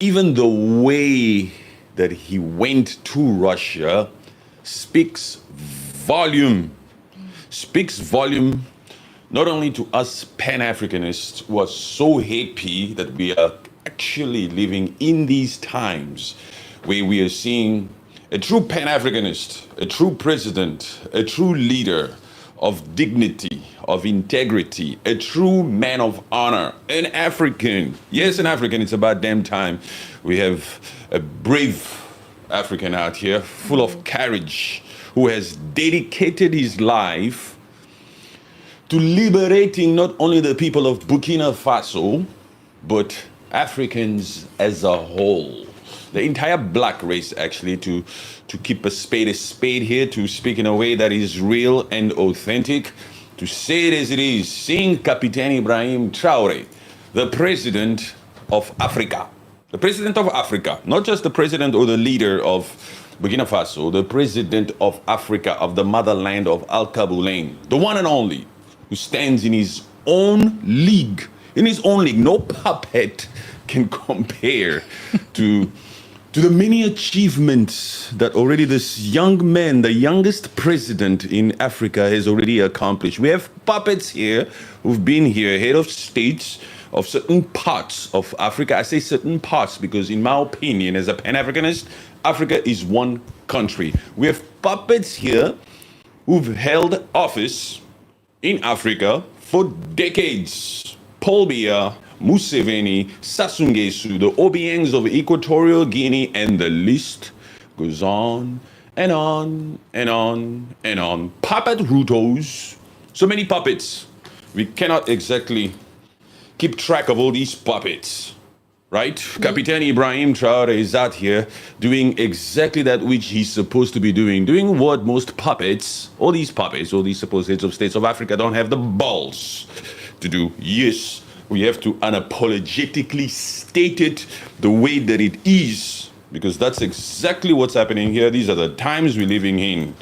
even the way that he went to Russia speaks volume. Speaks volume not only to us Pan-Africanists who are so happy that we are actually living in these times where we are seeing a true Pan-Africanist, a true president, a true leader of dignity, of integrity, a true man of honor, an African. Yes, an African, it's about damn time. We have a brave African out here, full of courage, who has dedicated his life to liberating not only the people of Burkina Faso, but Africans as a whole. The entire black race, actually, to keep a spade here, to speak in a way that is real and authentic, to say it as it is, seeing Captain Ibrahim Traore, the president of Africa. The president of Africa, not just the president or the leader of Burkina Faso, the president of Africa, of the motherland of Al-Kabulain, the one and only, who stands in his own league. In his own league, no puppet can compare to the many achievements that already this young man, the youngest president in Africa, has already accomplished. We have puppets here who've been here, head of states of certain parts of Africa. I say certain parts because, in my opinion, as a Pan-Africanist, Africa is one country. We have puppets here who've held office in Africa for decades. Paul Biya, Museveni, Sassou Nguesso, the Obiangs of Equatorial Guinea, and the list goes on and on and on and on. Puppet Rutos, so many puppets. We cannot exactly keep track of all these puppets, right? Captain Ibrahim Traore is out here doing exactly that which he's supposed to be doing. Doing what most puppets, all these supposed heads of states of Africa don't have the balls to do. Yes, we have to unapologetically state it the way that it is, because that's exactly what's happening here. These are the times we're living in.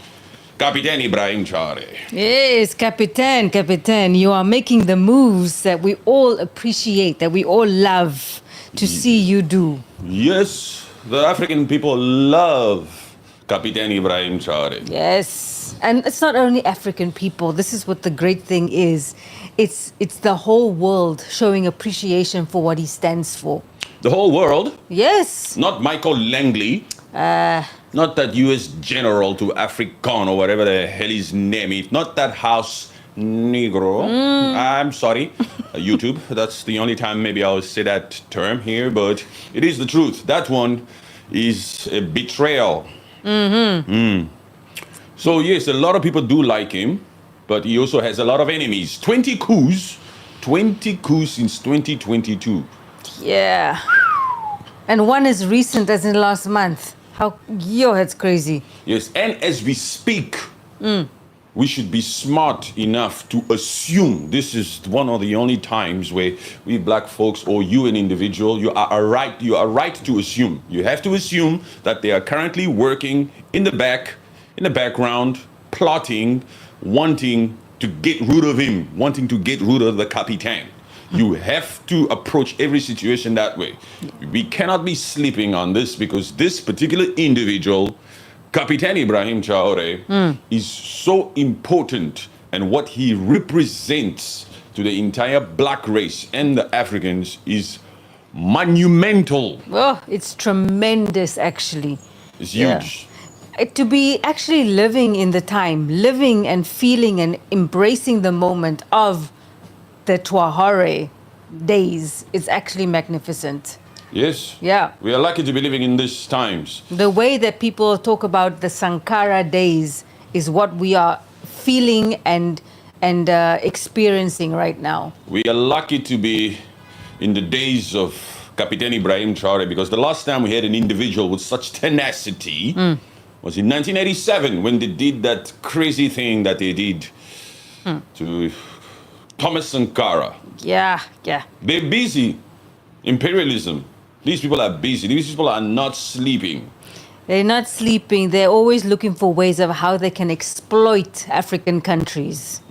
Captain Ibrahim Traore. Yes, Capitan, you are making the moves that we all appreciate, that we all love to see you do. Yes, the African people love Captain Ibrahim Traore. Yes, and it's not only African people. This is what the great thing is. It's the whole world showing appreciation for what he stands for. The whole world? Yes. Not Michael Langley. Not that US general to African or whatever the hell his name is. Not that house Negro. I'm sorry, YouTube. That's the only time maybe I'll say that term here, but it is the truth. That one is a betrayal. So yes, a lot of people do like him, but he also has a lot of enemies. 20 coups since 2022. Yeah. And one as recent as in last month. That's crazy. Yes, and as we speak, we should be smart enough to assume. This is one of the only times where we black folks, or you an individual, you are right to assume. You have to assume that they are currently working in the background, plotting, wanting to get rid of him, wanting to get rid of the Capitan. You have to approach every situation that way. We cannot be sleeping on this, because this particular individual, Captain Ibrahim Traore, is so important, and what he represents to the entire black race and the Africans is monumental. Oh, it's tremendous, actually. It's huge. To be actually living in the time, living and feeling and embracing the moment of the Traore days is actually magnificent. Yes. Yeah. We are lucky to be living in these times. The way that people talk about the Sankara days is what we are feeling and experiencing right now. We are lucky to be in the days of Captain Ibrahim Traore, because the last time we had an individual with such tenacity was in 1987, when they did that crazy thing that they did to Thomas Sankara. Yeah. They're busy. Imperialism. These people are busy. These people are not sleeping. They're not sleeping. They're always looking for ways of how they can exploit African countries.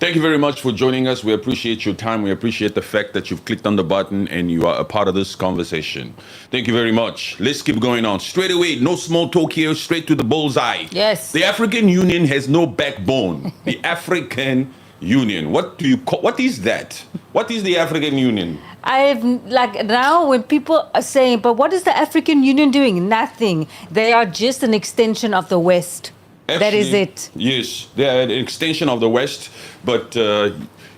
Thank you very much for joining us. We appreciate your time. We appreciate the fact that you've clicked on the button and you are a part of this conversation. Thank you very much. Let's keep going on. Straight away, no small talk here, straight to the bullseye. Yes. The African Union has no backbone. The African Union. What is that? What is the African Union? Now when people are saying, but what is the African Union doing? Nothing. They are just an extension of the West. That is it. Yes, they are an extension of the West. But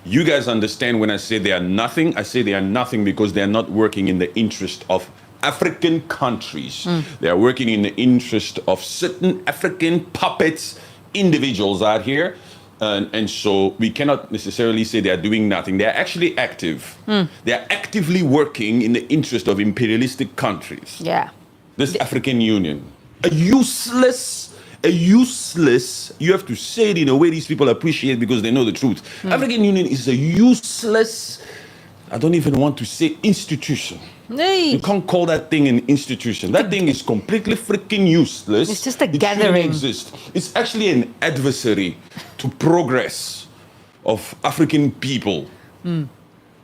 you guys understand when I say they are nothing, I say they are nothing because they are not working in the interest of African countries. They are working in the interest of certain African puppets, individuals out here. And so we cannot necessarily say they are doing nothing. They are actually active. They are actively working in the interest of imperialistic countries. Yeah. This African Union. A useless, you have to say it in a way these people appreciate because they know the truth. African Union is a useless, I don't even want to say institution. Hey. You can't call that thing an institution. That thing is completely freaking useless. It's just a It gathering. shouldn't exist. It's actually an adversary to progress of African people.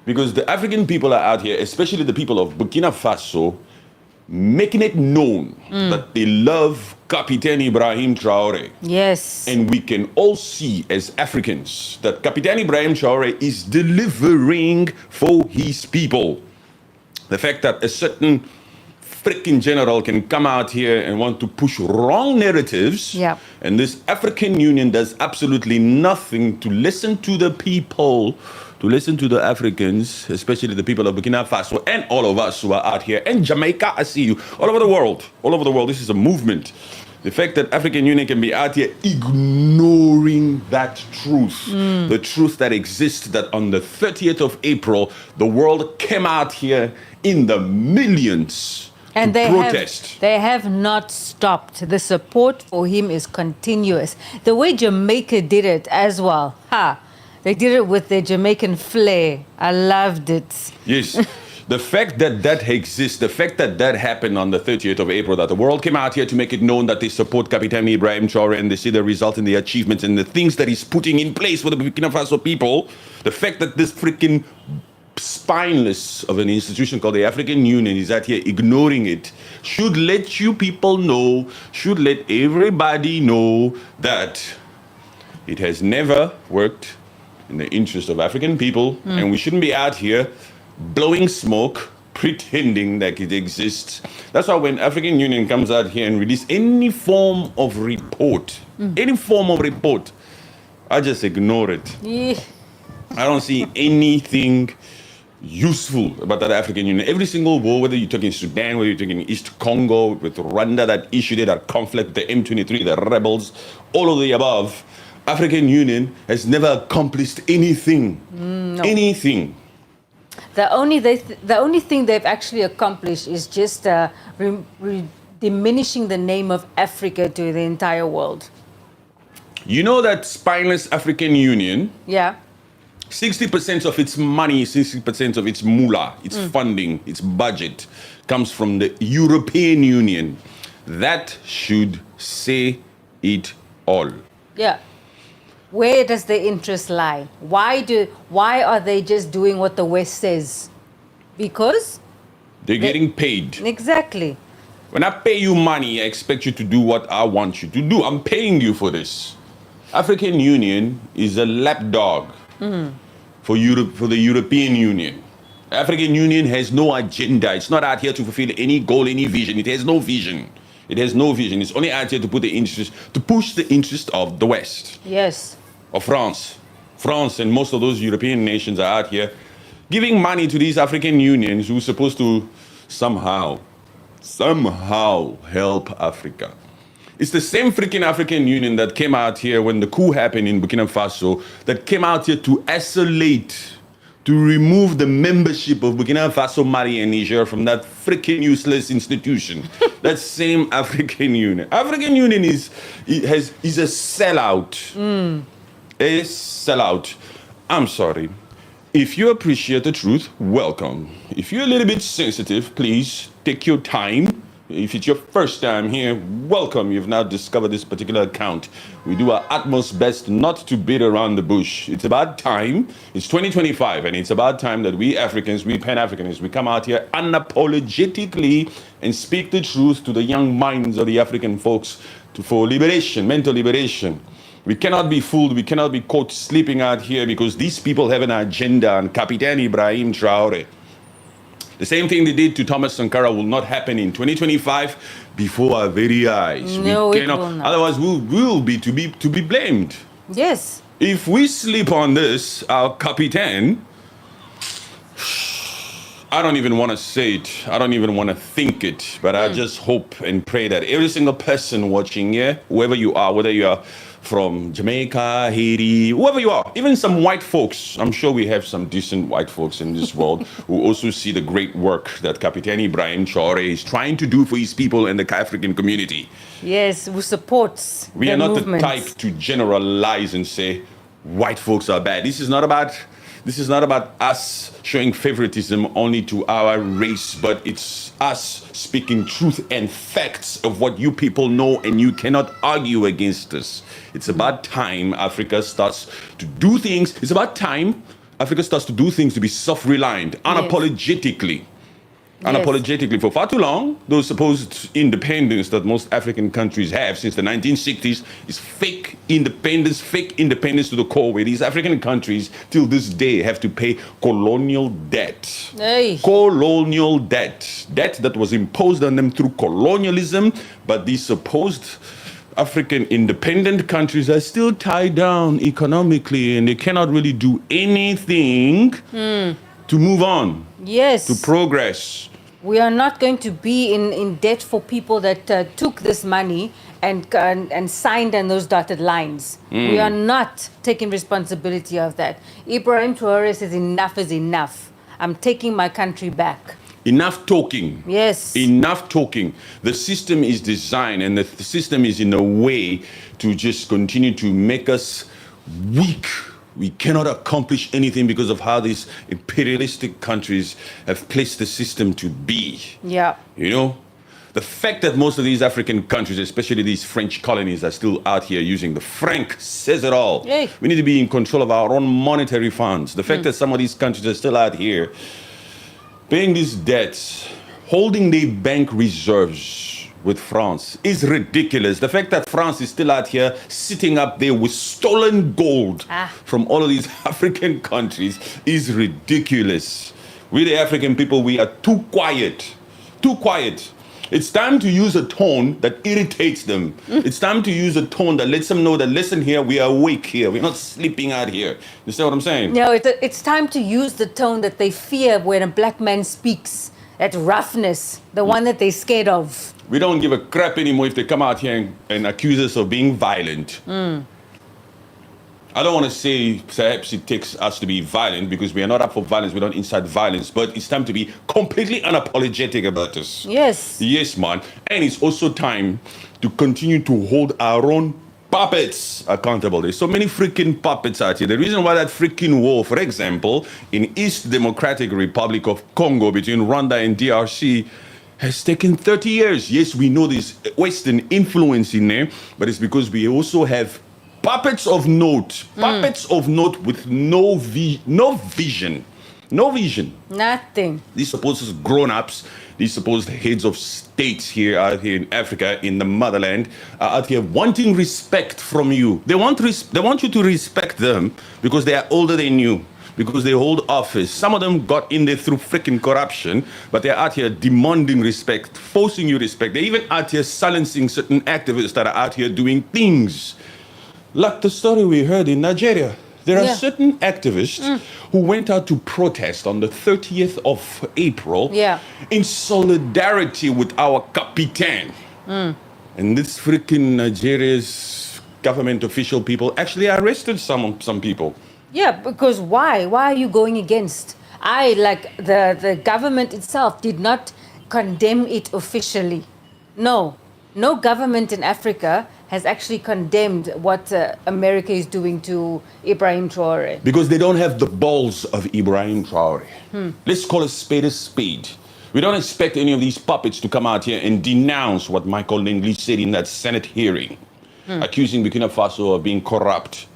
Because the African people are out here, especially the people of Burkina Faso, making it known that they love Captain Ibrahim Traore. Yes. And we can all see as Africans that Captain Ibrahim Traore is delivering for his people. The fact that a certain freaking general can come out here and want to push wrong narratives, Yep. and this African Union does absolutely nothing to listen to the people, to listen to the Africans, especially the people of Burkina Faso and all of us who are out here, and Jamaica, I see you, all over the world, this is a movement. The fact that African Union can be out here ignoring that truth, the truth that exists, that on the 30th of April, the world came out here in the millions And to protest. they have not stopped. The support for him is continuous. The way Jamaica did it as well. They did it with their Jamaican flair. I loved it. Yes. The fact that that exists, the fact that that happened on the 30th of April, that the world came out here to make it known that they support Captain Ibrahim Traore and they see the result in the achievements and the things that he's putting in place for the Burkina Faso people, the fact that this freaking spineless of an institution called the African Union is out here ignoring it, should let you people know, should let everybody know that it has never worked in the interest of African people, and we shouldn't be out here blowing smoke, pretending that it exists. That's why when African Union comes out here and release any form of report, I just ignore it. Yeah. I don't see anything useful about that African Union. Every single war, whether you're talking Sudan, whether you're talking East Congo, with Rwanda, that issue there, that conflict with the M23, the rebels, all of the above, African Union has never accomplished anything. No. Anything. The only thing they've actually accomplished is just diminishing the name of Africa to the entire world. You know that spineless African Union, Yeah. 60% of its money, 60% of its moolah, its funding, its budget comes from the European Union. That should say it all. Yeah. Where does their interest lie? Why are they just doing what the West says? Because They're getting paid. exactly. When I pay you money, I expect you to do what I want you to do. I'm paying you for this. African Union is a lapdog for Europe, for the European Union. African Union has no agenda. It's not out here to fulfill any goal, any vision. It has no vision. It has no vision. It's only out here to put the interest, to push the interest of the West, Yes. of France. France and most of those European nations are out here giving money to these African unions who are supposed to somehow help Africa. It's the same freaking African Union that came out here when the coup happened in Burkina Faso, that came out here to isolate, to remove the membership of Burkina Faso, Mali, and Niger from that freaking useless institution. That same African Union. African Union is a sellout. A sellout. I'm sorry. If you appreciate the truth, welcome. If you're a little bit sensitive, please take your time. If it's your first time here, welcome. You've now discovered this particular account. We do our utmost best not to beat around the bush. It's about time. It's 2025, and it's about time that we Africans, we Pan-Africanists, we come out here unapologetically and speak the truth to the young minds of the African folks for liberation, mental liberation. We cannot be fooled. We cannot be caught sleeping out here because these people have an agenda on Captain Ibrahim Traore. The same thing they did to Thomas Sankara will not happen in 2025 before our very eyes. No, it will not. Otherwise, we'll be to be blamed. Yes. If we sleep on this, our Captain, I don't even want to say it. I don't even want to think it. But I just hope and pray that every single person watching here, whoever you are, whether you are from Jamaica, Haiti, whoever you are, even some white folks. I'm sure we have some decent white folks in this world who also see the great work that Captain Ibrahim Traore is trying to do for his people and the African community. Yes, who supports We the are not movements. the type to generalize and say white folks are bad. This is not about us showing favoritism only to our race, but it's us speaking truth and facts of what you people know, and you cannot argue against us. It's about time Africa starts to do things. It's about time Africa starts to do things to be self-reliant, unapologetically. Unapologetically. For far too long, those supposed independence that most African countries have since the 1960s is fake independence to the core, where these African countries till this day have to pay colonial debt. Hey. Colonial debt. Debt that was imposed on them through colonialism, but these supposed African independent countries are still tied down economically, and they cannot really do anything to move on, Yes. to progress. We are not going to be in debt for people that took this money and signed on those dotted lines. We are not taking responsibility of that. Ibrahim Traore says enough is enough. I'm taking my country back. Enough talking. Yes. Enough talking. The system is designed, and the system is in a way to just continue to make us weak. We cannot accomplish anything because of how these imperialistic countries have placed the system to be. Yeah. You know, the fact that most of these African countries, especially these French colonies, are still out here using the franc says it all. Hey. We need to be in control of our own monetary funds. The fact that some of these countries are still out here paying these debts, holding their bank reserves with France is ridiculous. The fact that France is still out here sitting up there with stolen gold from all of these African countries is ridiculous. We the African people, we are too quiet. Too quiet. It's time to use a tone that irritates them. It's time to use a tone that lets them know that, listen here, we are awake here. We're not sleeping out here. You see what I'm saying? No, it's time to use the tone that they fear when a black man speaks. That roughness, the one that they're scared of. We don't give a crap anymore if they come out here and accuse us of being violent. I don't want to say perhaps it takes us to be violent, because we are not up for violence. We don't incite violence. But it's time to be completely unapologetic about this. Yes. Yes, man. And it's also time to continue to hold our own puppets accountable. There's so many freaking puppets out here. The reason why that freaking war, for example, in East Democratic Republic of Congo between Rwanda and DRC has taken 30 years. Yes, we know there's Western influence in there, but it's because we also have puppets of note with no vision. Nothing. These supposed grown-ups, these supposed heads of states here out here in Africa, in the motherland, are out here wanting respect from you. They want you to respect them because they are older than you, because they hold office. Some of them got in there through freaking corruption, but they're out here demanding respect, forcing you respect. They're even out here silencing certain activists that are out here doing things. Like the story we heard in Nigeria. There are certain activists who went out to protest on the 30th of April in solidarity with our Captain. And this freaking Nigeria's government official people actually arrested some people. Yeah, because why? Why are you going against? The government itself did not condemn it officially. No government in Africa has actually condemned what America is doing to Ibrahim Traore. Because they don't have the balls of Ibrahim Traore. Let's call a spade a spade. We don't expect any of these puppets to come out here and denounce what Michael Langley said in that Senate hearing, accusing Burkina Faso of being corrupt.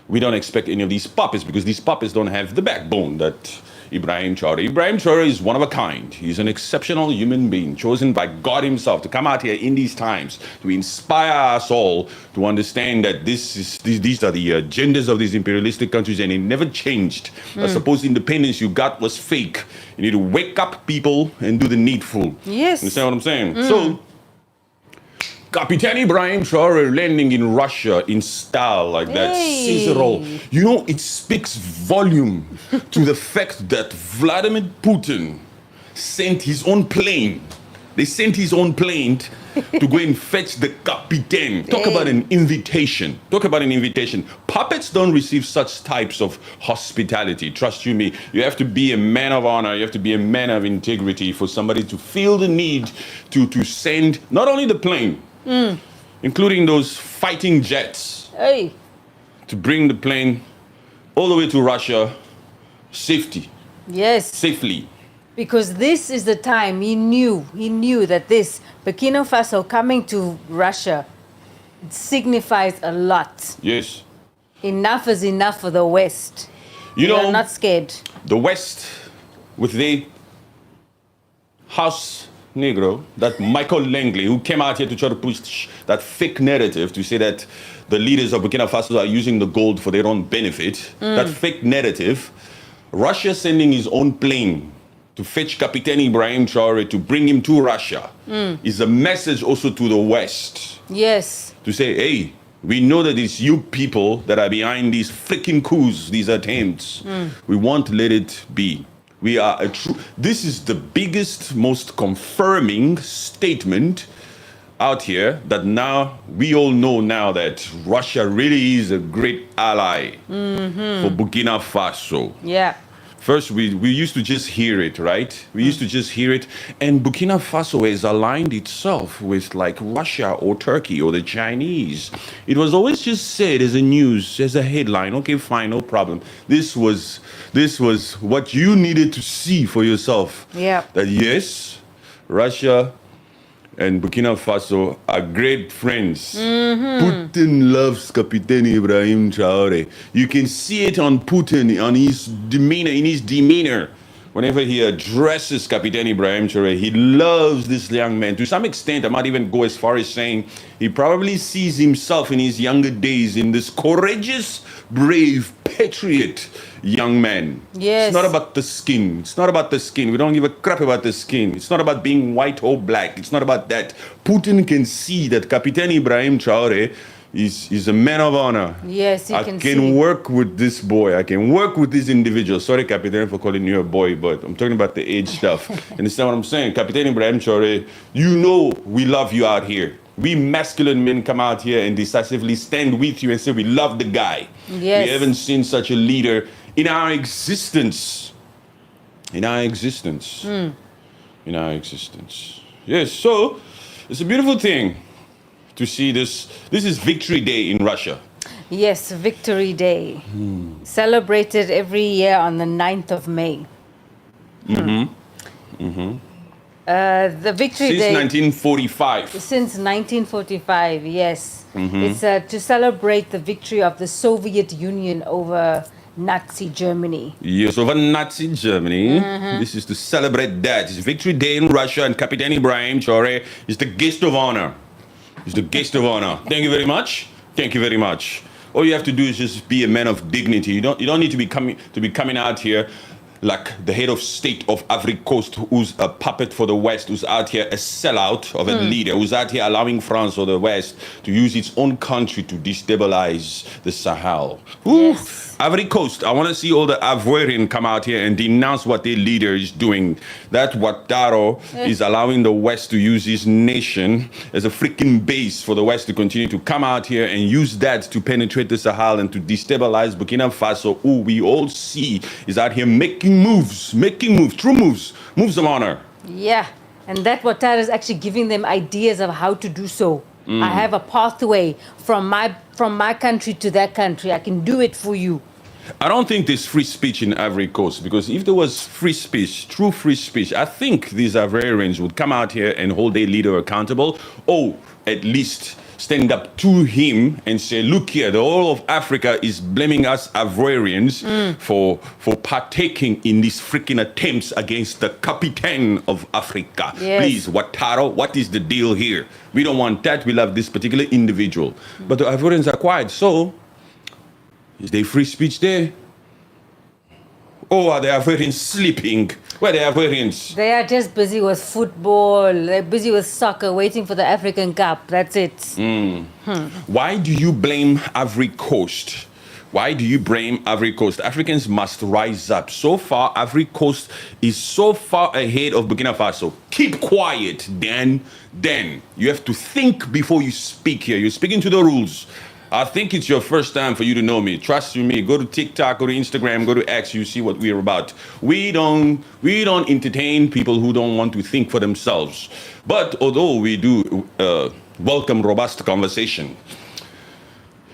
We don't expect any of these puppets because these puppets don't have the backbone that Ibrahim Traore. Ibrahim Traore is one of a kind. He's an exceptional human being chosen by God himself to come out here in these times to inspire us all to understand that these are the agendas of these imperialistic countries and it never changed. The supposed independence you got was fake. You need to wake up people and do the needful. Yes. Understand what I'm saying? So, Captain Ibrahim Traore landing in Russia in style like that says it all. You know, it speaks volume to the fact that Vladimir Putin sent his own plane. They sent his own plane to go and fetch the Captain. Talk about an invitation. Talk about an invitation. Puppets don't receive such types of hospitality. Trust you me. You have to be a man of honor. You have to be a man of integrity for somebody to feel the need to send not only the plane, including those fighting jets, to bring the plane all the way to Russia safely. Because this is the time he knew that this Burkina Faso coming to Russia signifies a lot. Yes. Enough is enough for the West. You know, are not scared. The West, with their House Negro, that Michael Langley, who came out here to try to push that fake narrative to say that the leaders of Burkina Faso are using the gold for their own benefit, that fake narrative, Russia sending his own plane to fetch Captain Ibrahim Traore to bring him to Russia is a message also to the West. Yes. To say, hey, we know that it's you people that are behind these freaking coups, these attempts. We won't let it be. We are this is the biggest, most confirming statement out here that now we all know now that Russia really is a great ally for Burkina Faso. Yeah. First, we used to just hear it, right? We used to just hear it. And Burkina Faso has aligned itself with like Russia or Turkey or the Chinese. It was always just said as a news, as a headline. Okay, fine, no problem. This was what you needed to see for yourself. Yeah. That yes, Russia and Burkina Faso are great friends. Putin loves Captain Ibrahim Traore. You can see it on Putin, on his demeanor. Whenever he addresses Captain Ibrahim Traore, he loves this young man. To some extent, I might even go as far as saying he probably sees himself in his younger days in this courageous, brave, patriot young man. Yes. It's not about the skin. It's not about the skin. We don't give a crap about the skin. It's not about being white or black. It's not about that. Putin can see that Captain Ibrahim Traore is a man of honor. Yes, he I can can see. work with this boy. I can work with this individual. Sorry, Captain, for calling you a boy, but I'm talking about the age stuff. Understand what I'm saying? Captain Ibrahim Traore, you know we love you out here. We masculine men come out here and decisively stand with you and say we love the guy. Yes. We haven't seen such a leader in our existence. In our existence. In our existence. Yes, so it's a beautiful thing to see this. This is Victory Day in Russia. Yes, Victory Day. Celebrated every year on the 9th of May. The Victory Since Day. 1945. Since 1945, yes. It's to celebrate the victory of the Soviet Union over Nazi Germany. Yes, over Nazi Germany. This is to celebrate that. It's Victory Day in Russia, and Captain Ibrahim Traore is the guest of honor. He's the guest of honor. Thank you very much. Thank you very much. All you have to do is just be a man of dignity. You don't need to be coming out here like the head of state of Ivory Coast, who's a puppet for the West, who's out here a sellout of a leader, who's out here allowing France or the West to use its own country to destabilize the Sahel. Yes. Ivory Coast, I want to see all the Ivorian come out here and denounce what their leader is doing. That Ouattara is allowing the West to use his nation as a freaking base for the West to continue to come out here and use that to penetrate the Sahel and to destabilize Burkina Faso, who we all see is out here making moves, true moves of honor. Yeah, and that Ouattara is actually giving them ideas of how to do so. I have a pathway from my country to that country. I can do it for you. I don't think there's free speech in Ivory Coast, because if there was free speech, true free speech, I think these Ivorians would come out here and hold their leader accountable, or at least stand up to him and say, look here, the whole of Africa is blaming us Ivorians for partaking in these freaking attempts against the Captain of Africa. Yes. Please, Ouattara, what is the deal here? We don't want that. We love this particular individual. But the Ivorians are quiet. So, is there free speech there? Or are the Ivorians sleeping? Where are the Ivorians? They are just busy with football. They're busy with soccer, waiting for the African Cup. That's it. Why do you blame Ivory Coast? Why do you blame Ivory Coast? Africans must rise up. So far, Ivory Coast is so far ahead of Burkina Faso. Keep quiet, Dan. You have to think before you speak here. You're speaking to the rules. I think it's your first time for you to know me. Trust you me. Go to TikTok, go to Instagram, go to X. You see what we're about. We don't entertain people who don't want to think for themselves. But although we do welcome robust conversation,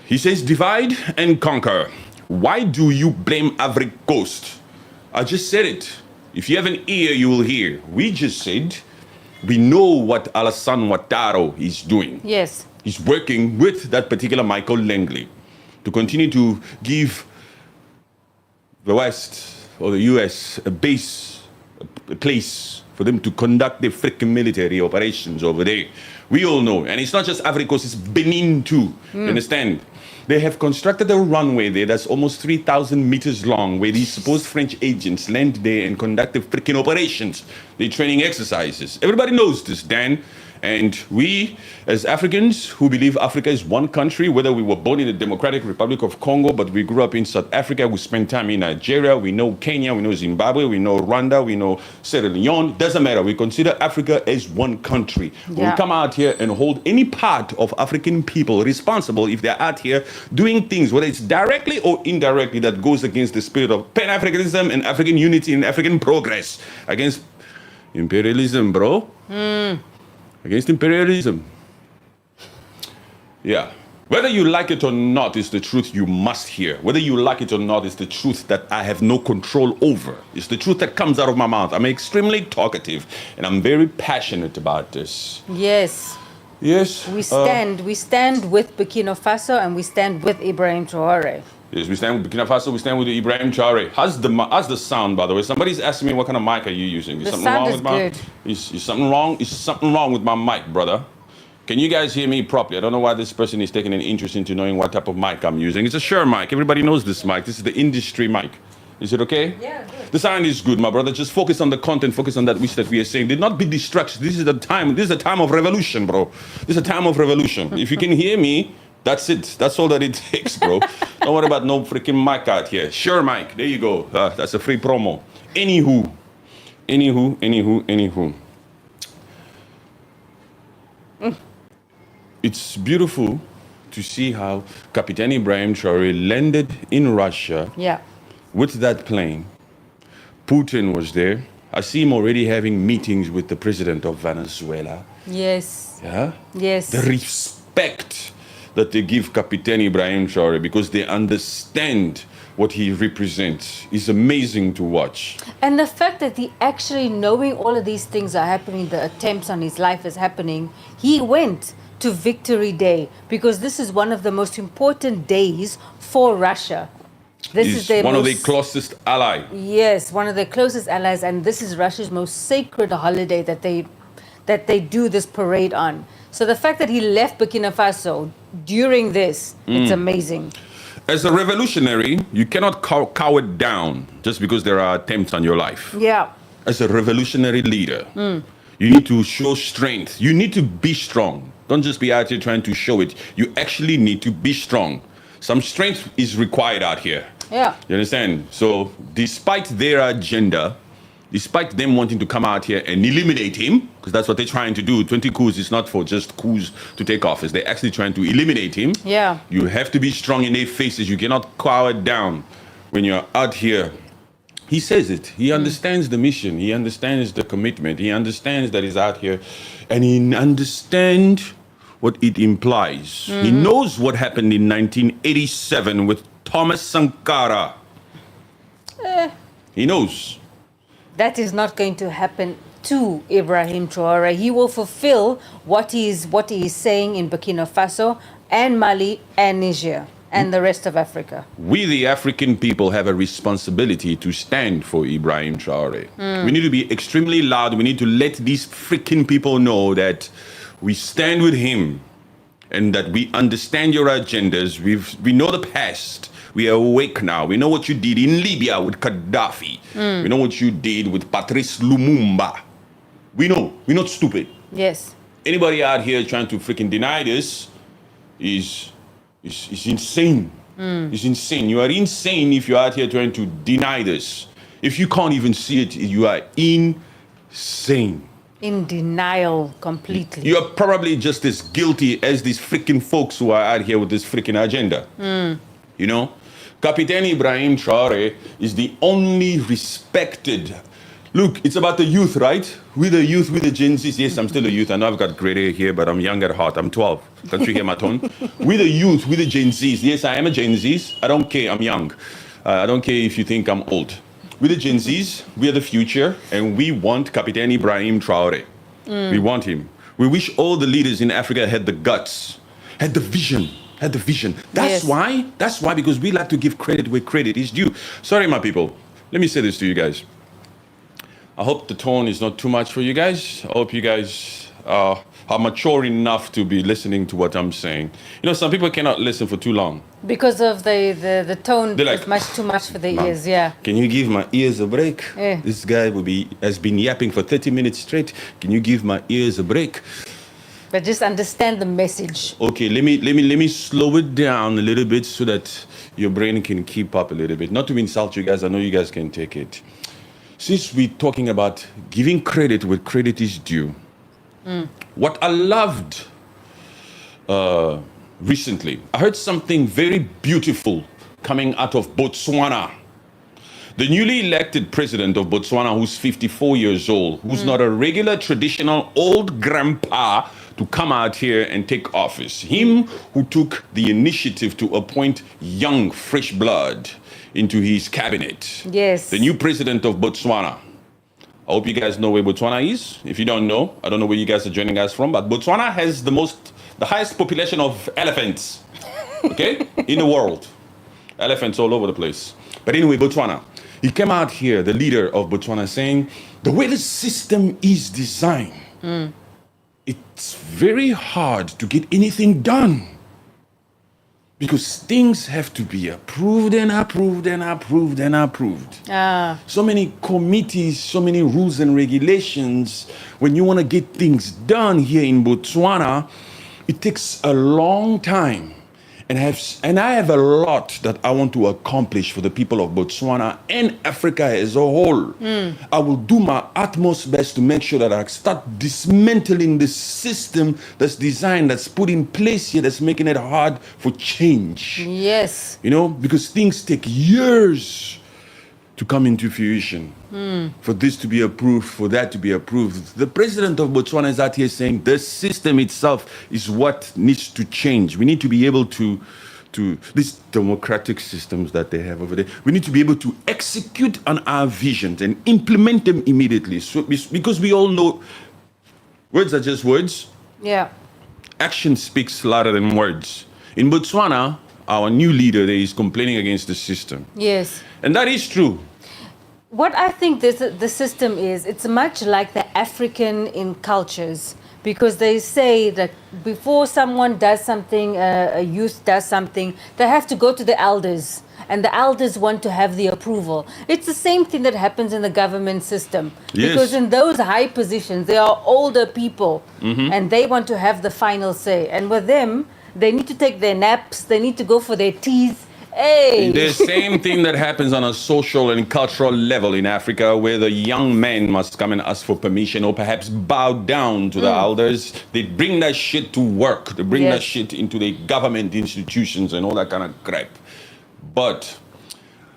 he says divide and conquer. Why do you blame Ivory Coast? I just said it. If you have an ear, you will hear. We just said we know what Alassane Ouattara is doing. Yes. He's working with that particular Michael Langley to continue to give the West or the US a base, a place for them to conduct their freaking military operations over there. We all know. And it's not just Ivory Coast, it's Benin too. You understand? They have constructed a runway there that's almost 3,000 meters long, where these supposed French agents land there and conduct the freaking operations, the training exercises. Everybody knows this, Dan. And we, as Africans who believe Africa is one country, whether we were born in the Democratic Republic of Congo, but we grew up in South Africa, we spent time in Nigeria, we know Kenya, we know Zimbabwe, we know Rwanda, we know Sierra Leone, doesn't matter. We consider Africa as one country. When we come out here and hold any part of African people responsible if they're out here doing things, whether it's directly or indirectly, that goes against the spirit of Pan-Africanism and African unity and African progress, against imperialism, bro. Against imperialism. Yeah. Whether you like it or not is the truth you must hear. Whether you like it or not is the truth that I have no control over. It's the truth that comes out of my mouth. I'm extremely talkative and I'm very passionate about this. Yes. Yes. We stand with Burkina Faso and we stand with Ibrahim Traore. Yes, we stand with Burkina Faso, we stand with Ibrahim Traore. How's the sound, by the way? Somebody's asking me what kind of mic are you using? The sound is good. Is something wrong? Is something wrong with my mic, brother? Can you guys hear me properly? I don't know why this person is taking an interest into knowing what type of mic I'm using. It's a Shure mic. Everybody knows this mic. This is the industry mic. Is it okay? Yeah, good. The sound is good, my brother. Just focus on the content, focus on that which that we are saying. Did not be distracted. This is a time of revolution, bro. This is a time of revolution. If you can hear me, that's it. That's all that it takes, bro. Don't worry about no freaking mic out here. Sure, mic. There you go. That's a free promo. Anywho. It's beautiful to see how Captain Ibrahim Traore landed in Russia with that plane. Putin was there. I see him already having meetings with the president of Venezuela. Yes. Yeah? Yes. The respect that they give Captain Ibrahim Traore because they understand what he represents is amazing to watch. And the fact that he actually, knowing all of these things are happening, the attempts on his life is happening, he went to Victory Day because this is one of the most important days for Russia. This is one of their closest allies. Yes, one of their closest allies, and this is Russia's most sacred holiday that they do this parade on. So the fact that he left Burkina Faso during this, it's amazing. As a revolutionary, you cannot cower down just because there are attempts on your life. Yeah. As a revolutionary leader, you need to show strength. You need to be strong. Don't just be out here trying to show it. You actually need to be strong. Some strength is required out here. Yeah. You understand? So despite their agenda, despite them wanting to come out here and eliminate him, because that's what they're trying to do. 20 coups is not for just coups to take office. They're actually trying to eliminate him. Yeah. You have to be strong in their faces. You cannot cower down when you're out here. He says it. He understands the mission. He understands the commitment. He understands that he's out here. And he understands what it implies. He knows what happened in 1987 with Thomas Sankara. He knows. That is not going to happen to Ibrahim Traore. He will fulfill what he is saying in Burkina Faso and Mali and Niger and the rest of Africa. We, the African people, have a responsibility to stand for Ibrahim Traore. We need to be extremely loud. We need to let these freaking people know that we stand with him and that we understand your agendas. We know the past. We are awake now. We know what you did in Libya with Gaddafi. We know what you did with Patrice Lumumba. We know. We're not stupid. Yes. Anybody out here trying to freaking deny this is insane. It's insane. You are insane if you're out here trying to deny this. If you can't even see it, you are insane. In denial completely. You are probably just as guilty as these freaking folks who are out here with this freaking agenda. You know? Captain Ibrahim Traore is the only respected. Look, it's about the youth, right? We're the youth, we're the Gen Zs. Yes, I'm still a youth. I know I've got gray hair here, but I'm young at heart. I'm 12. Can't you hear my tone? We're the youth, we're the Gen Zs. Yes, I am a Gen Z. I don't care. I'm young. I don't care if you think I'm old. We're the Gen Zs. We're the future. And we want Captain Ibrahim Traore. We want him. We wish all the leaders in Africa had the guts, had the vision. That's why, because we like to give credit where credit is due. Sorry, my people. Let me say this to you guys. I hope the tone is not too much for you guys. I hope you guys are mature enough to be listening to what I'm saying. You know, some people cannot listen for too long. Because of the tone They're like, is much too much for their ears, yeah. Can you give my ears a break? Yeah. This guy has been yapping for 30 minutes straight. Can you give my ears a break? But just understand the message. Okay, let me slow it down a little bit so that your brain can keep up a little bit. Not to insult you guys, I know you guys can take it. Since we're talking about giving credit where credit is due, what I loved recently, I heard something very beautiful coming out of Botswana. The newly elected president of Botswana, who's 54 years old, who's not a regular traditional old grandpa to come out here and take office. Him who took the initiative to appoint young, fresh blood into his cabinet. Yes. The new president of Botswana. I hope you guys know where Botswana is. If you don't know, I don't know where you guys are joining us from, but Botswana has the highest population of elephants, okay, in the world. Elephants all over the place. But anyway, Botswana. He came out here, the leader of Botswana, saying, the way the system is designed, it's very hard to get anything done. Because things have to be approved and approved and approved and approved. So many committees, so many rules and regulations. When you want to get things done here in Botswana, it takes a long time. And I have a lot that I want to accomplish for the people of Botswana and Africa as a whole. I will do my utmost best to make sure that I start dismantling the system that's designed, that's put in place here, that's making it hard for change. Yes. You know, because things take years to come into fruition. For this to be approved, for that to be approved. The president of Botswana is out here saying the system itself is what needs to change. We need to be able to these democratic systems that they have over there, we need to be able to execute on our visions and implement them immediately. So, because we all know words are just words. Yeah. Action speaks louder than words. In Botswana, our new leader there is complaining against the system. Yes. And that is true. What I think the system is, it's much like the African in cultures, because they say that before someone does something, a youth does something, they have to go to the elders, and the elders want to have the approval. It's the same thing that happens in the government system. Yes. Because in those high positions, there are older people, and they want to have the final say. And with them, they need to take their naps, they need to go for their teas. Hey. The same thing that happens on a social and cultural level in Africa, where the young men must come and ask for permission or perhaps bow down to the elders. They bring that shit to work. They bring that shit into the government institutions and all that kind of crap. But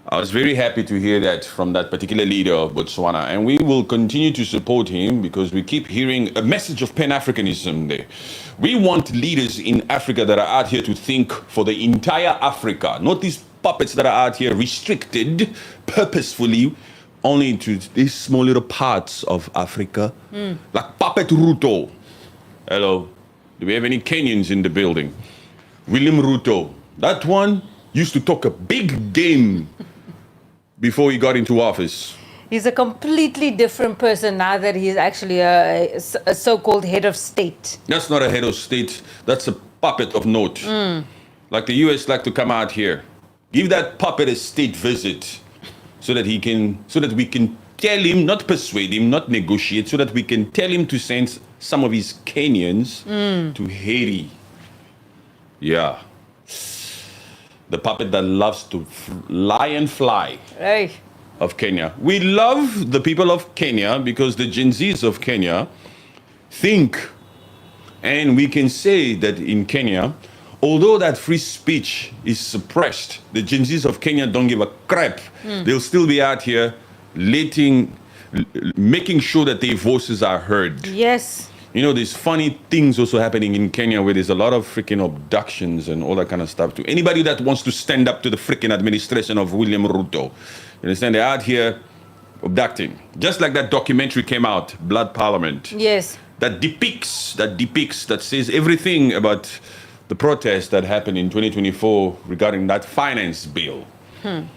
I was very happy to hear that from that particular leader of Botswana. And we will continue to support him because we keep hearing a message of Pan-Africanism there. We want leaders in Africa that are out here to think for the entire Africa, not these puppets that are out here restricted purposefully only to these small little parts of Africa. Like Puppet Ruto. Hello. Do we have any Kenyans in the building? William Ruto. That one used to talk a big game before he got into office. He's a completely different person now that he's actually a so-called head of state. That's not a head of state. That's a puppet of note. Like the US like to come out here. Give that puppet a state visit so that we can tell him, not persuade him, not negotiate, so that we can tell him to send some of his Kenyans to Haiti. Yeah. The puppet that loves to lie and fly. Hey. Of Kenya. We love the people of Kenya because the Gen Zs of Kenya think, and we can say that in Kenya, although that free speech is suppressed, the Gen Zs of Kenya don't give a crap. They'll still be out here making sure that their voices are heard. Yes. You know, there's funny things also happening in Kenya where there's a lot of freaking abductions and all that kind of stuff to anybody that wants to stand up to the freaking administration of William Ruto. You understand? They're out here abducting. Just like that documentary came out, Blood Parliament. Yes. That says everything about the protest that happened in 2024 regarding that finance bill. And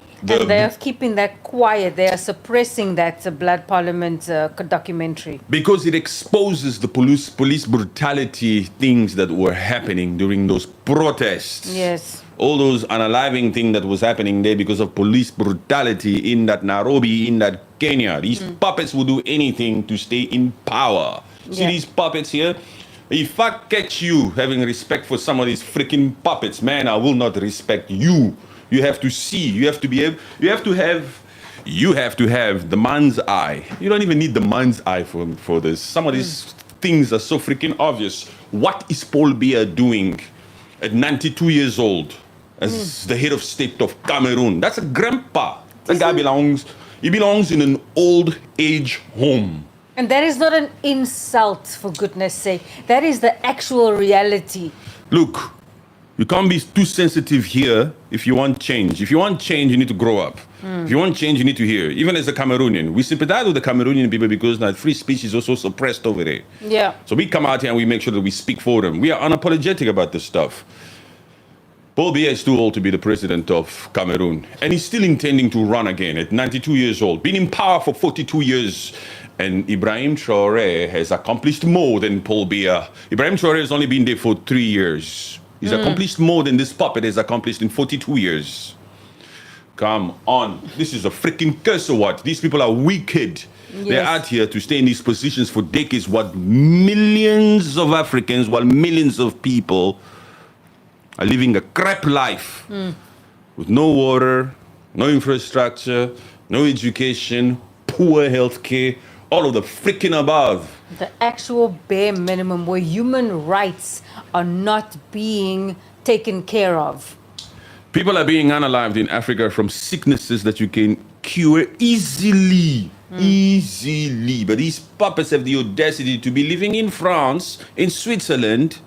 they are keeping that quiet. They are suppressing that Blood Parliament documentary. Because it exposes the police brutality things that were happening during those protests. Yes. All those unaliving things that was happening there because of police brutality in that Nairobi, in that Kenya. These puppets will do anything to stay in power. See these puppets here? If I catch you having respect for some of these freaking puppets, man, I will not respect you. You have to see. You have to have the man's eye. You don't even need the man's eye for this. Some of these things are so freaking obvious. What is Paul Biya doing at 92 years old as the head of state of Cameroon? That's a grandpa. That guy belongs in an old age home. And that is not an insult, for goodness sake. That is the actual reality. Look, you can't be too sensitive here if you want change. If you want change, you need to grow up. If you want change, you need to hear. Even as a Cameroonian, we sympathize with the Cameroonian people because now free speech is also suppressed over there. Yeah. So we come out here and we make sure that we speak for them. We are unapologetic about this stuff. Paul Biya is too old to be the president of Cameroon. And he's still intending to run again at 92 years old. Been in power for 42 years. And Ibrahim Traore has accomplished more than Paul Biya. Ibrahim Traore has only been there for 3 years. He's accomplished more than this puppet has accomplished in 42 years. Come on. This is a freaking curse or what? These people are wicked. Yes. They're out here to stay in these positions for decades, while millions of Africans, while millions of people are living a crap life with no water, no infrastructure, no education, poor health care, all of the freaking above. The actual bare minimum where human rights are not being taken care of. People are being unalived in Africa from sicknesses that you can cure easily. Easily. But these puppets have the audacity to be living in France, in Switzerland,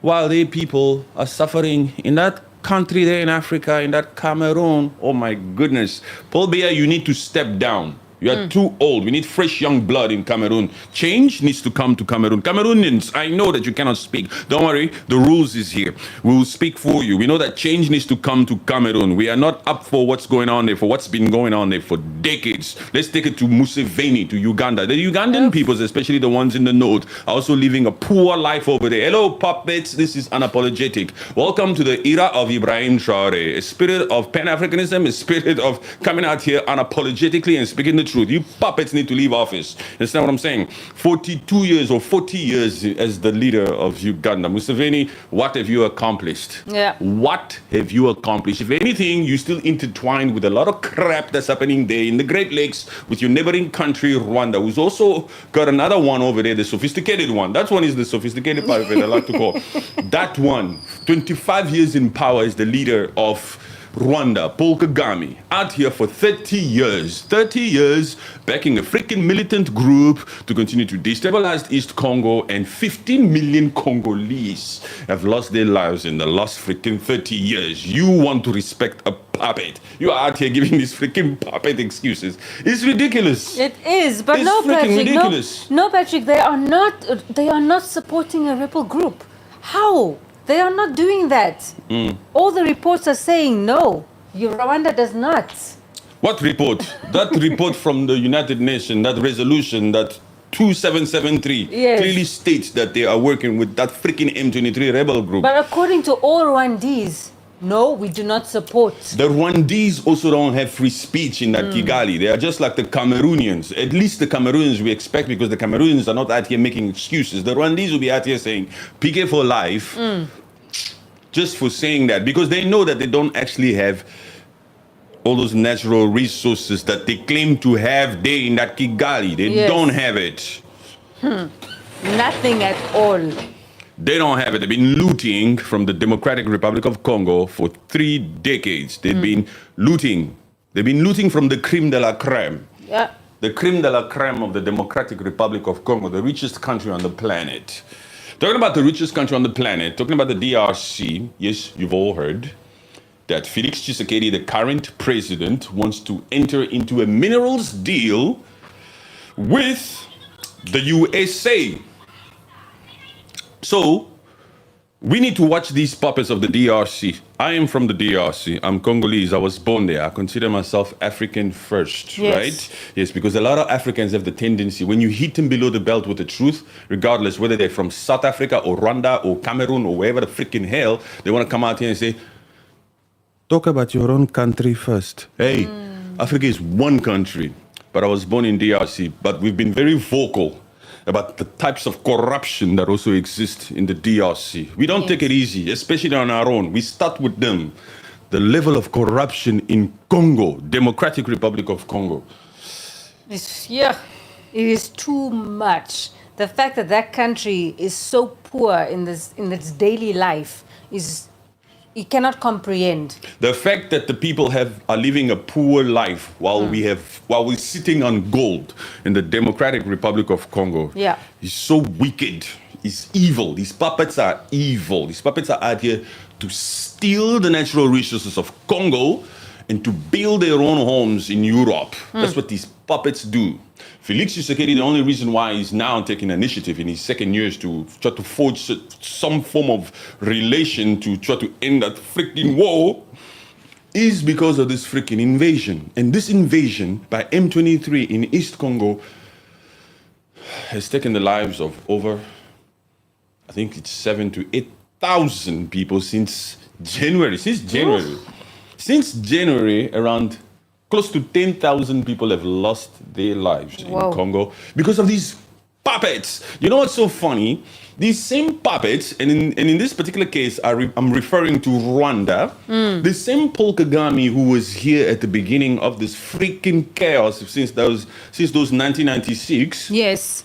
while their people are suffering in that country there in Africa, in that Cameroon. Oh my goodness. Paul Biya, you need to step down. You are too old. We need fresh young blood in Cameroon. Change needs to come to Cameroon. Cameroonians, I know that you cannot speak. Don't worry, the rules is here. We will speak for you. We know that change needs to come to Cameroon. We are not up for what's going on there, for what's been going on there for decades. Let's take it to Museveni, to Uganda. The Ugandan peoples, especially the ones in the north, are also living a poor life over there. Hello, puppets. This is Unapologetic. Welcome to the era of Ibrahim Traore, a spirit of Pan-Africanism, a spirit of coming out here unapologetically and speaking the truth. You puppets need to leave office. Understand what I'm saying? 42 years or 40 years as the leader of Uganda. Museveni, what have you accomplished? Yeah. What have you accomplished? If anything, you're still intertwined with a lot of crap that's happening there in the Great Lakes with your neighboring country, Rwanda, who's also got another one over there, the sophisticated one. That one is the sophisticated part of it, I like to call. That one, 25 years in power as the leader of Rwanda, Paul Kagame, out here for 30 years. 30 years backing a freaking militant group to continue to destabilize East Congo, and 15 million Congolese have lost their lives in the last freaking 30 years. You want to respect a puppet. You are out here giving these freaking puppet excuses. It's ridiculous. It is, but It's no, freaking Patrick. ridiculous. No, Patrick. They are not. They are not supporting a rebel group. How? They are not doing that. All the reports are saying no. Rwanda does not. What report? That report from the United Nations, that resolution, that 2773, Yes. clearly states that they are working with that freaking M23 rebel group. But according to all Rwandese, no, we do not support. The Rwandese also don't have free speech in that Kigali. They are just like the Cameroonians. At least the Cameroonians we expect, because the Cameroonians are not out here making excuses. The Rwandese will be out here saying, PK for life, just for saying that, because they know that they don't actually have all those natural resources that they claim to have there in that Kigali. They Yes. don't have it. Nothing at all. They don't have it. They've been looting from the Democratic Republic of Congo for 3 decades. They've been looting. They've been looting from the creme de la creme. Yeah. The creme de la creme of the Democratic Republic of Congo, the richest country on the planet. Talking about the richest country on the planet, talking about the DRC, yes, you've all heard that Felix Tshisekedi, the current president, wants to enter into a minerals deal with the USA. So, we need to watch these puppets of the DRC. I am from the DRC. I'm Congolese. I was born there. I consider myself African first, Yes. right? Yes, because a lot of Africans have the tendency, when you hit them below the belt with the truth, regardless whether they're from South Africa or Rwanda or Cameroon or wherever the freaking hell, they want to come out here and say, talk about your own country first. Hey, Africa is one country, but I was born in DRC. But we've been very vocal about the types of corruption that also exist in the DRC. We don't take it easy, especially on our own. We start with them. The level of corruption in Congo, Democratic Republic of Congo. Yeah, it is too much. The fact that that country is so poor in its daily life is, you cannot comprehend. The fact that the people are living a poor life while we're sitting on gold in the Democratic Republic of Congo, Yeah. is so wicked. It's evil. These puppets are evil. These puppets are out here to steal the natural resources of Congo and to build their own homes in Europe. That's what these puppets do. Felix Tshisekedi, the only reason why he's now taking initiative in his second years to try to forge some form of relation to try to end that freaking war is because of this freaking invasion. And this invasion by M23 in East Congo has taken the lives of over, I think it's 7,000 to 8,000 people since January. Since January, around close to 10,000 people have lost their lives in Congo because of these puppets. You know what's so funny? These same puppets, and in this particular case, I'm referring to Rwanda, the same Paul Kagame who was here at the beginning of this freaking chaos since those 1996. Yes.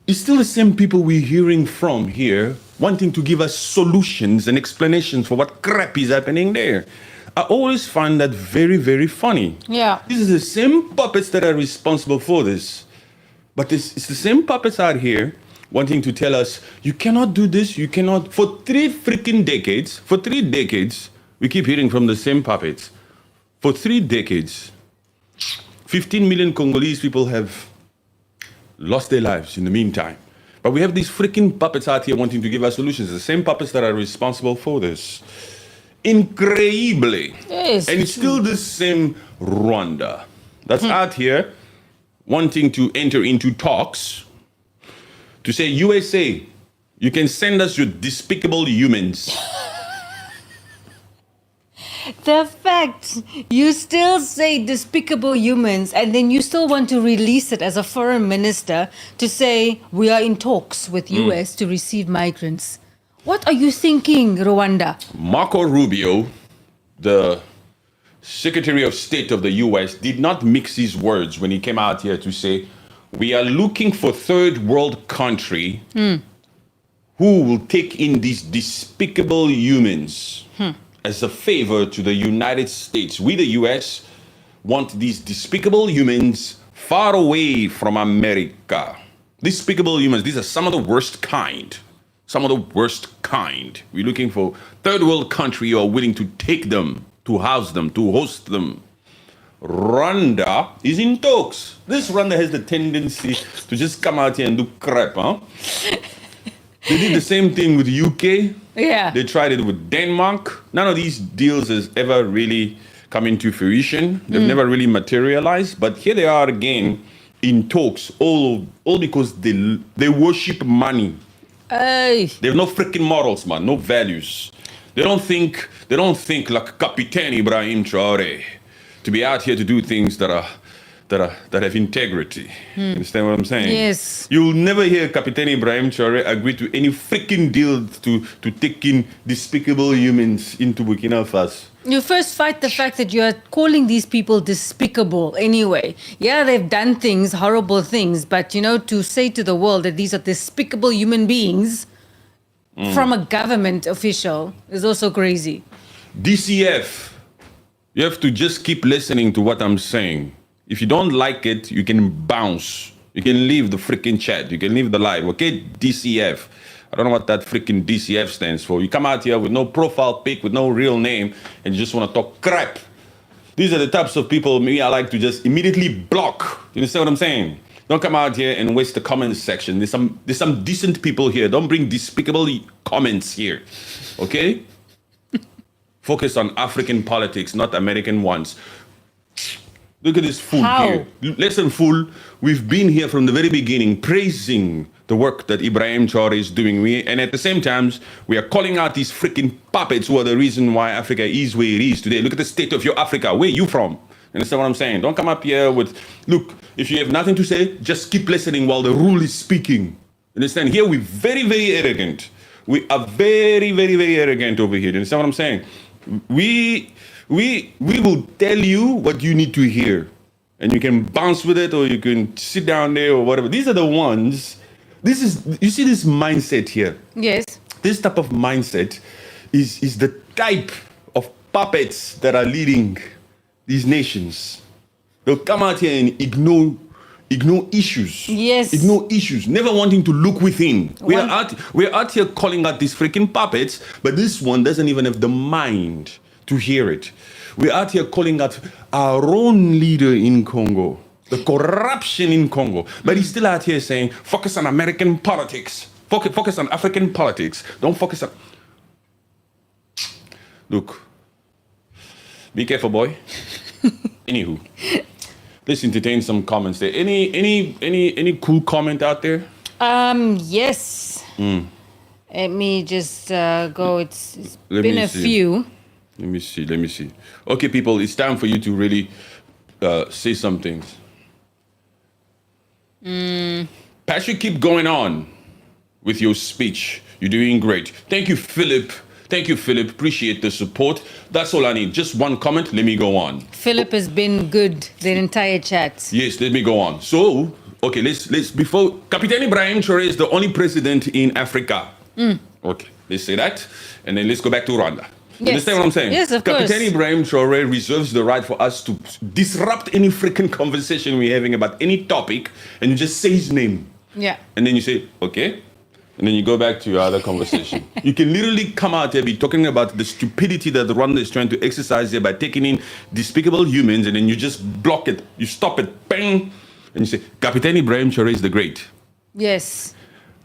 It's still the same people we're hearing from here, wanting to give us solutions and explanations for what crap is happening there. I always find that very, very funny. Yeah. These are the same puppets that are responsible for this. But it's the same puppets out here wanting to tell us, you cannot do this, you cannot. For 3 decades, we keep hearing from the same puppets. For 3 decades, 15 million Congolese people have lost their lives in the meantime. But we have these freaking puppets out here wanting to give us solutions. The same puppets that are responsible for this. Incredibly. Yes. And it's still the same Rwanda that's out here wanting to enter into talks to say, USA, you can send us your despicable humans. The fact you still say despicable humans and then you still want to release it as a foreign minister to say we are in talks with US to receive migrants. What are you thinking, Rwanda? Marco Rubio, the Secretary of State of the US, did not mix his words when he came out here to say, we are looking for third world country who will take in these despicable humans. as a favor to the United States. We, the US, want these despicable humans far away from America. Despicable humans, these are some of the worst kind. Some of the worst kind. We're looking for third world country who are willing to take them, to house them, to host them. Rwanda is in talks. This Rwanda has the tendency to just come out here and do crap, huh? They did the same thing with the UK. Yeah. They tried it with Denmark. None of these deals has ever really come into fruition. They've never really materialized. But here they are again in talks, all because they worship money. Hey. They have no freaking morals, man, no values. They don't think like Captain Ibrahim Traore to be out here to do things that have integrity. You understand what I'm saying? Yes. You'll never hear Captain Ibrahim Traore agree to any freaking deal to take in despicable humans into Burkina Faso. You first fight the fact that you are calling these people despicable anyway. Yeah, they've done things, horrible things, but to say to the world that these are despicable human beings from a government official is also crazy. DCF, you have to just keep listening to what I'm saying. If you don't like it, you can bounce. You can leave the freaking chat. You can leave the live, okay? DCF. I don't know what that freaking DCF stands for. You come out here with no profile pic, with no real name, and you just want to talk crap. These are the types of people me I like to just immediately block. You understand what I'm saying? Don't come out here and waste the comments section. There's some decent people here. Don't bring despicable comments here, okay? Focus on African politics, not American ones. Look at this fool here. Listen, fool, we've been here from the very beginning praising the work that Ibrahim Traore is doing. And at the same time, we are calling out these freaking puppets who are the reason why Africa is where it is today. Look at the state of your Africa. Where are you from? Understand what I'm saying? Don't come up here with, look, if you have nothing to say, just keep listening while the rule is speaking. Understand? Here we're very, very arrogant. We are very, very, very arrogant over here. Understand what I'm saying? We will tell you what you need to hear. And you can bounce with it or you can sit down there or whatever. These are the ones. You see this mindset here? Yes. This type of mindset is the type of puppets that are leading these nations. They'll come out here and ignore issues. Yes. Ignore issues, never wanting to look within. We're out here calling out these freaking puppets, but this one doesn't even have the mind to hear it. We're out here calling out our own leader in Congo, the corruption in Congo. But he's still out here saying, focus on American politics. Focus on African politics. Don't focus on... Look, be careful, boy. Anywho, let's entertain some comments there. Any cool comment out there? Yes. Let me just go. It's been a few. Let me see. Okay, people, it's time for you to really say some things. Patrick, keep going on with your speech. You're doing great. Thank you, Philip. Appreciate the support. That's all I need. Just one comment. Let me go on. Philip has been good the entire chat. Yes, let me go on. So, okay, let's before Captain Ibrahim Traore is the only president in Africa. Okay, let's say that, and then let's go back to Rwanda. Yes. Understand what I'm saying? Yes, of course. Captain Ibrahim Traore reserves the right for us to disrupt any freaking conversation we're having about any topic, and you just say his name. Yeah. And then you say, okay. And then you go back to your other conversation. You can literally come out here, be talking about the stupidity that Rwanda is trying to exercise here by taking in despicable humans, and then you just block it. You stop it, bang, and you say, Captain Ibrahim Traore is the great. Yes.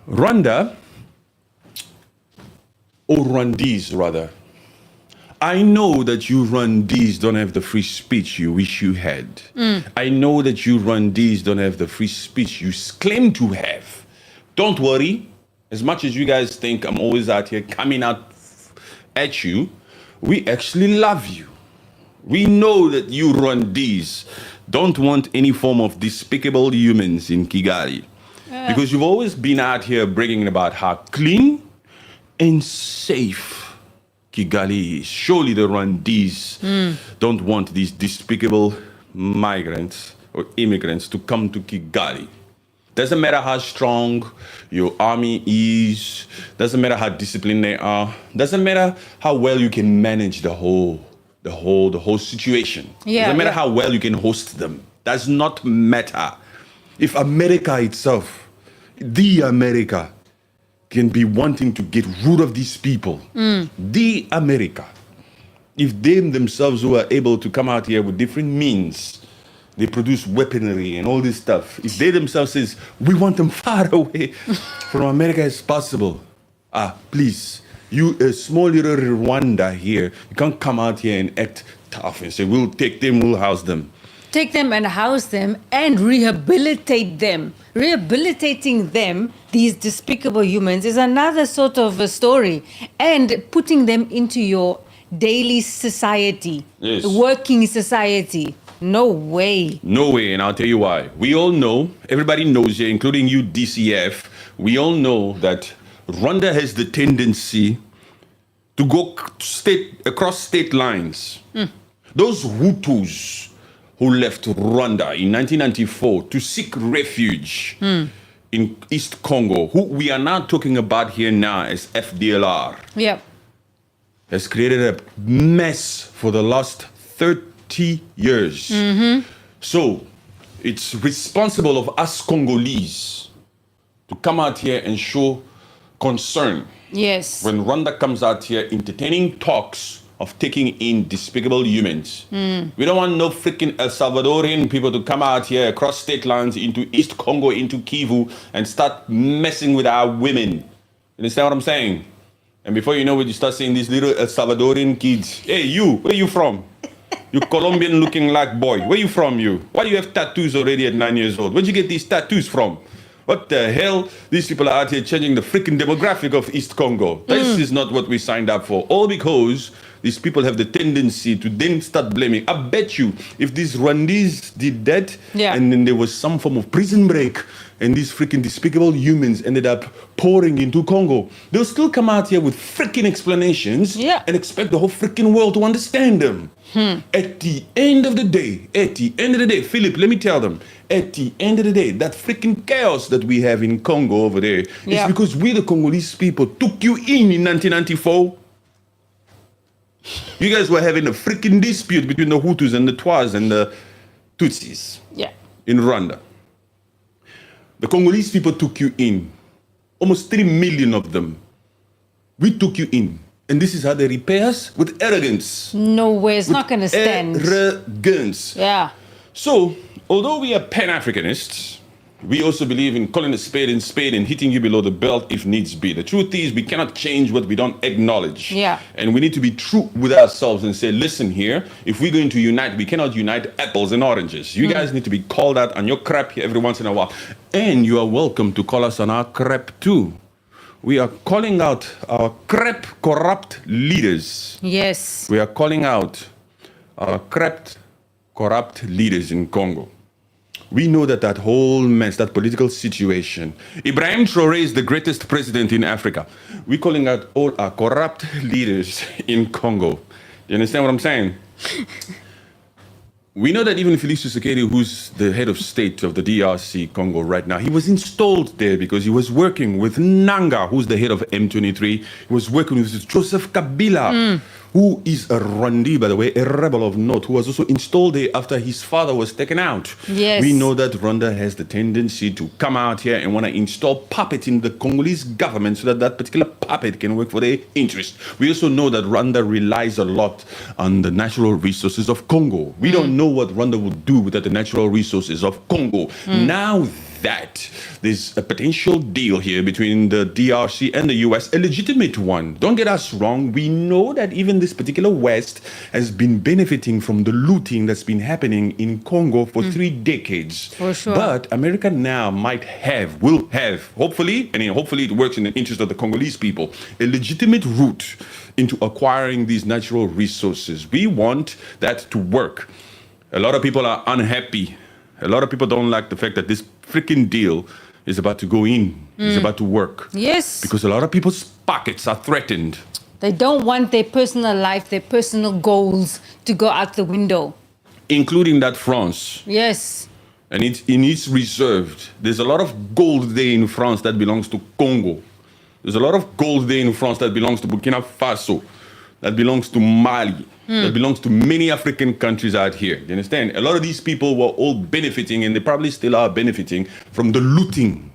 Rwanda, or Rwandese rather, I know that you Rwandese don't have the free speech you wish you had. I know that you Rwandese don't have the free speech you claim to have. Don't worry. As much as you guys think I'm always out here coming out at you, we actually love you. We know that you Rwandese don't want any form of despicable humans in Kigali. Because you've always been out here bragging about how clean and safe Kigali is. Surely the Rwandese don't want these despicable migrants or immigrants to come to Kigali. Doesn't matter how strong your army is. Doesn't matter how disciplined they are. Doesn't matter how well you can manage the whole situation. Doesn't matter how well you can host them. Does not matter. If America itself, the America, can be wanting to get rid of these people, the America, if they themselves who are able to come out here with different means, they produce weaponry and all this stuff. If they themselves says, we want them far away from America as possible. Please, you a small little Rwanda here, you can't come out here and act tough and say, we'll take them, we'll house them. Take them and house them and rehabilitate them. Rehabilitating them, these despicable humans, is another sort of a story. And putting them into your daily society, working society. No way. No way, and I'll tell you why. We all know, everybody knows here, including you, DCF, we all know that Rwanda has the tendency to go across state lines. Those Hutus who left Rwanda in 1994 to seek refuge in East Congo, who we are now talking about here now as FDLR, has created a mess for the last 30 years. So it's responsible of us Congolese to come out here and show concern. Yes. When Rwanda comes out here entertaining talks of taking in despicable humans. We don't want no freaking El Salvadorian people to come out here across state lines into East Congo, into Kivu, and start messing with our women. You understand what I'm saying? And before you know it, you start seeing these little El Salvadorian kids. Hey, you, where you from? You Colombian looking like boy. Where you from, you? Why do you have tattoos already at 9 years old? Where'd you get these tattoos from? What the hell? These people are out here changing the freaking demographic of East Congo. This is not what we signed up for. All because these people have the tendency to then start blaming. I bet you if these Rwandese did that, and then there was some form of prison break, and these freaking despicable humans ended up pouring into Congo, they'll still come out here with freaking explanations and expect the whole freaking world to understand them. At the end of the day, Philip, let me tell them, at the end of the day, that freaking chaos that we have in Congo over there is because we, the Congolese people, took you in 1994. You guys were having a freaking dispute between the Hutus and the Twas and the Tutsis in Rwanda. The Congolese people took you in. Almost 3 million of them. We took you in. And this is how they repay us? With arrogance. No way, it's not going to stand. Arrogance. So, although we are Pan-Africanists, we also believe in calling a spade and hitting you below the belt if needs be. The truth is we cannot change what we don't acknowledge. And we need to be true with ourselves and say, listen here, if we're going to unite, we cannot unite apples and oranges. You guys need to be called out on your crap here every once in a while. And you are welcome to call us on our crap too. We are calling out our crap corrupt leaders. Yes. We are calling out our crap corrupt leaders in Congo. We know that whole mess, that political situation. Ibrahim Traore is the greatest president in Africa. We're calling out all our corrupt leaders in Congo. You understand what I'm saying? We know that even Félix Tshisekedi, who's the head of state of the DRC Congo right now, he was installed there because he was working with Nanga, who's the head of M23. He was working with Joseph Kabila, who is a Rwandi, by the way, a rebel of note, who was also installed there after his father was taken out. We know that Rwanda has the tendency to come out here and want to install puppets in the Congolese government so that that particular puppet can work for their interest. We also know that Rwanda relies a lot on the natural resources of Congo. We don't know what Rwanda would do without the natural resources of Congo. Now that there's a potential deal here between the DRC and the US, a legitimate one. Don't get us wrong. We know that even this particular West has been benefiting from the looting that's been happening in Congo for 3 decades. For sure. But America now will have, hopefully, and hopefully it works in the interest of the Congolese people, a legitimate route into acquiring these natural resources. We want that to work. A lot of people are unhappy. A lot of people don't like the fact that this freaking deal is about to go in, is about to work. Yes. Because a lot of people's pockets are threatened. They don't want their personal life, their personal goals to go out the window. Including that France. Yes. and it's reserved. There's a lot of gold there in France that belongs to Congo. There's a lot of gold there in France that belongs to Burkina Faso, that belongs to Mali, that belongs to many African countries out here. You understand? A lot of these people were all benefiting, and they probably still are benefiting from the looting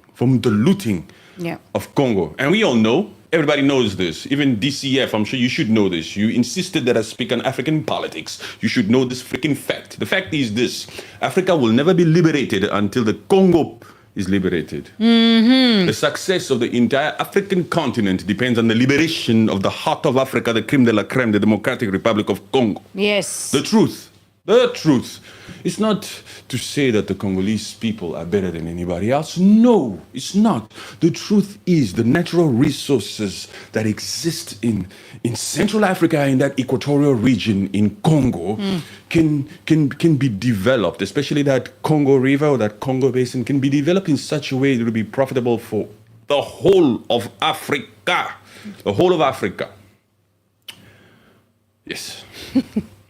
of Congo. And we all know, everybody knows this. Even DCF, I'm sure you should know this. You insisted that I speak on African politics. You should know this freaking fact. The fact is this: Africa will never be liberated until the Congo is liberated. The success of the entire African continent depends on the liberation of the heart of Africa, the creme de la creme, the Democratic Republic of Congo. Yes. The truth. It's not to say that the Congolese people are better than anybody else. No, it's not. The truth is the natural resources that exist in Central Africa, in that equatorial region in Congo, can be developed, especially that Congo River or that Congo Basin can be developed in such a way that it will be profitable for the whole of Africa. The whole of Africa. Yes.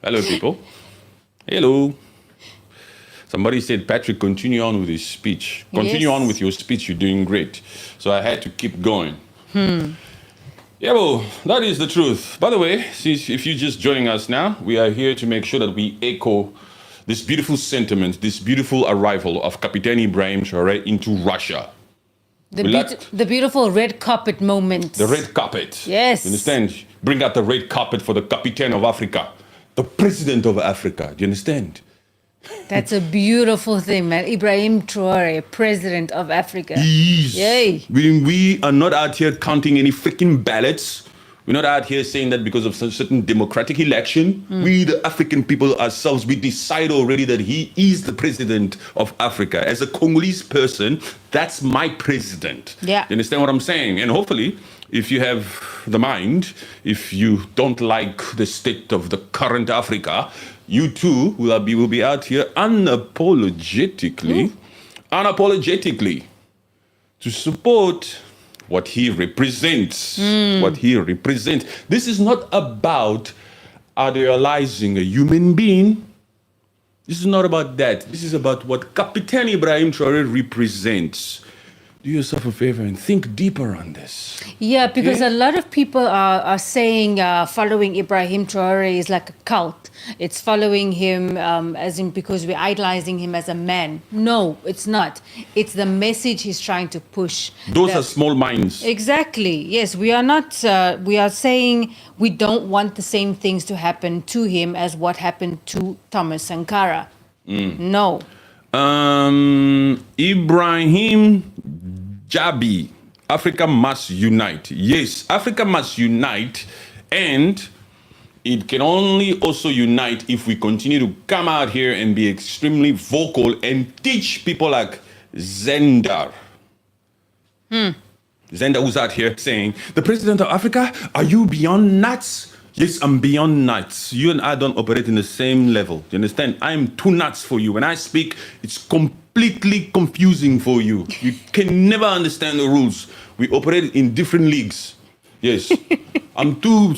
Hello, people. Hello. Somebody said, Patrick, continue on with his speech. Continue on with your speech. You're doing great. So I had to keep going. Yeah, well, that is the truth. By the way, if you're just joining us now, we are here to make sure that we echo this beautiful sentiment, this beautiful arrival of Captain Ibrahim Traore into Russia. The beautiful red carpet moment. The red carpet. Yes. You understand? Bring out the red carpet for the Captain of Africa, the President of Africa. Do you understand? That's a beautiful thing, man. Ibrahim Traore, President of Africa. Yes. Yay. We are not out here counting any freaking ballots. We're not out here saying that because of some certain democratic election. We, the African people ourselves, we decide already that he is the President of Africa. As a Congolese person, that's my president. Yeah. You understand what I'm saying? And hopefully, if you have the mind, if you don't like the state of the current Africa, you too will be out here unapologetically to support what he represents. What he represents. This is not about idealizing a human being. This is not about that. This is about what Captain Ibrahim Traore represents. Do yourself a favor and think deeper on this. Yeah, because a lot of people are saying following Ibrahim Traore is like a cult. It's following him as in because we're idolizing him as a man. No, it's not. It's the message he's trying to push. Those are small minds. Exactly. Yes, we are not. We are saying we don't want the same things to happen to him as what happened to Thomas Sankara. No. Ibrahim Jabi, Africa must unite. Yes, Africa must unite, and it can only also unite if we continue to come out here and be extremely vocal and teach people like Zender. Zender who's out here saying, the President of Africa, are you beyond nuts? Yes, I'm beyond nuts. You and I don't operate in the same level. You understand? I'm too nuts for you. When I speak, it's completely confusing for you. You can never understand the rules. We operate in different leagues. Yes. I'm too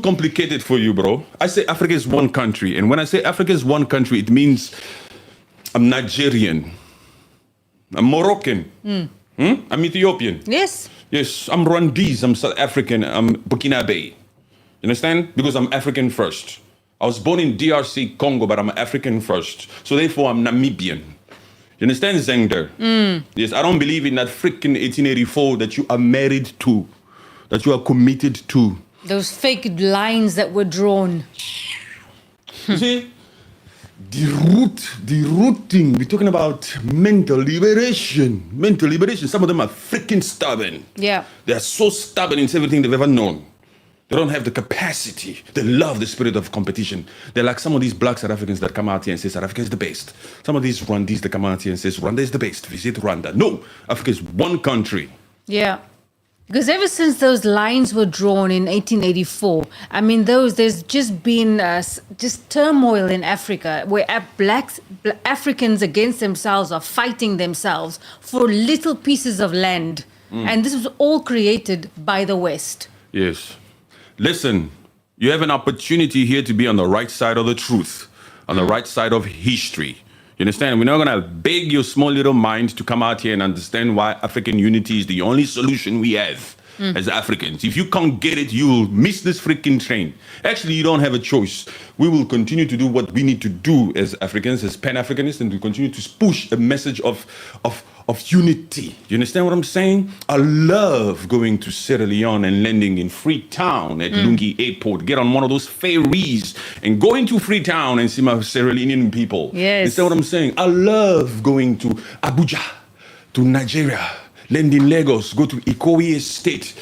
complicated for you, bro. I say Africa is one country. And when I say Africa is one country, it means I'm Nigerian. I'm Moroccan. I'm Ethiopian. Yes. Yes, I'm Rwandese. I'm South African. I'm Burkinabe. You understand? Because I'm African first. I was born in DRC, Congo, but I'm African first. So therefore, I'm Namibian. You understand, Zender? Yes, I don't believe in that freaking 1884 that you are married to, that you are committed to. Those fake lines that were drawn. You see? The rooting, we're talking about mental liberation. Mental liberation. Some of them are freaking stubborn. Yeah. They are so stubborn in everything they've ever known. They don't have the capacity. They love the spirit of competition. They're like some of these black South Africans that come out here and say South Africa is the best. Some of these Rwandese that come out here and say Rwanda is the best. Visit Rwanda. No, Africa is one country. Yeah. Because ever since those lines were drawn in 1884, I mean, there's just been just turmoil in Africa where Africans against themselves are fighting themselves for little pieces of land. And this was all created by the West. Yes. Listen, you have an opportunity here to be on the right side of the truth, on the right side of history. You understand? We're not going to beg your small little mind to come out here and understand why African unity is the only solution we have as Africans. If you can't get it, you'll miss this freaking train. Actually, you don't have a choice. We will continue to do what we need to do as Africans, as Pan-Africanists, and to continue to push a message of unity. You understand what I'm saying? I love going to Sierra Leone and landing in Freetown at Lungi Airport, get on one of those ferries and go into Freetown and see my Sierra Leonean people. Yes. You understand what I'm saying? I love going to Abuja, to Nigeria, land in Lagos, go to Ikoyi State,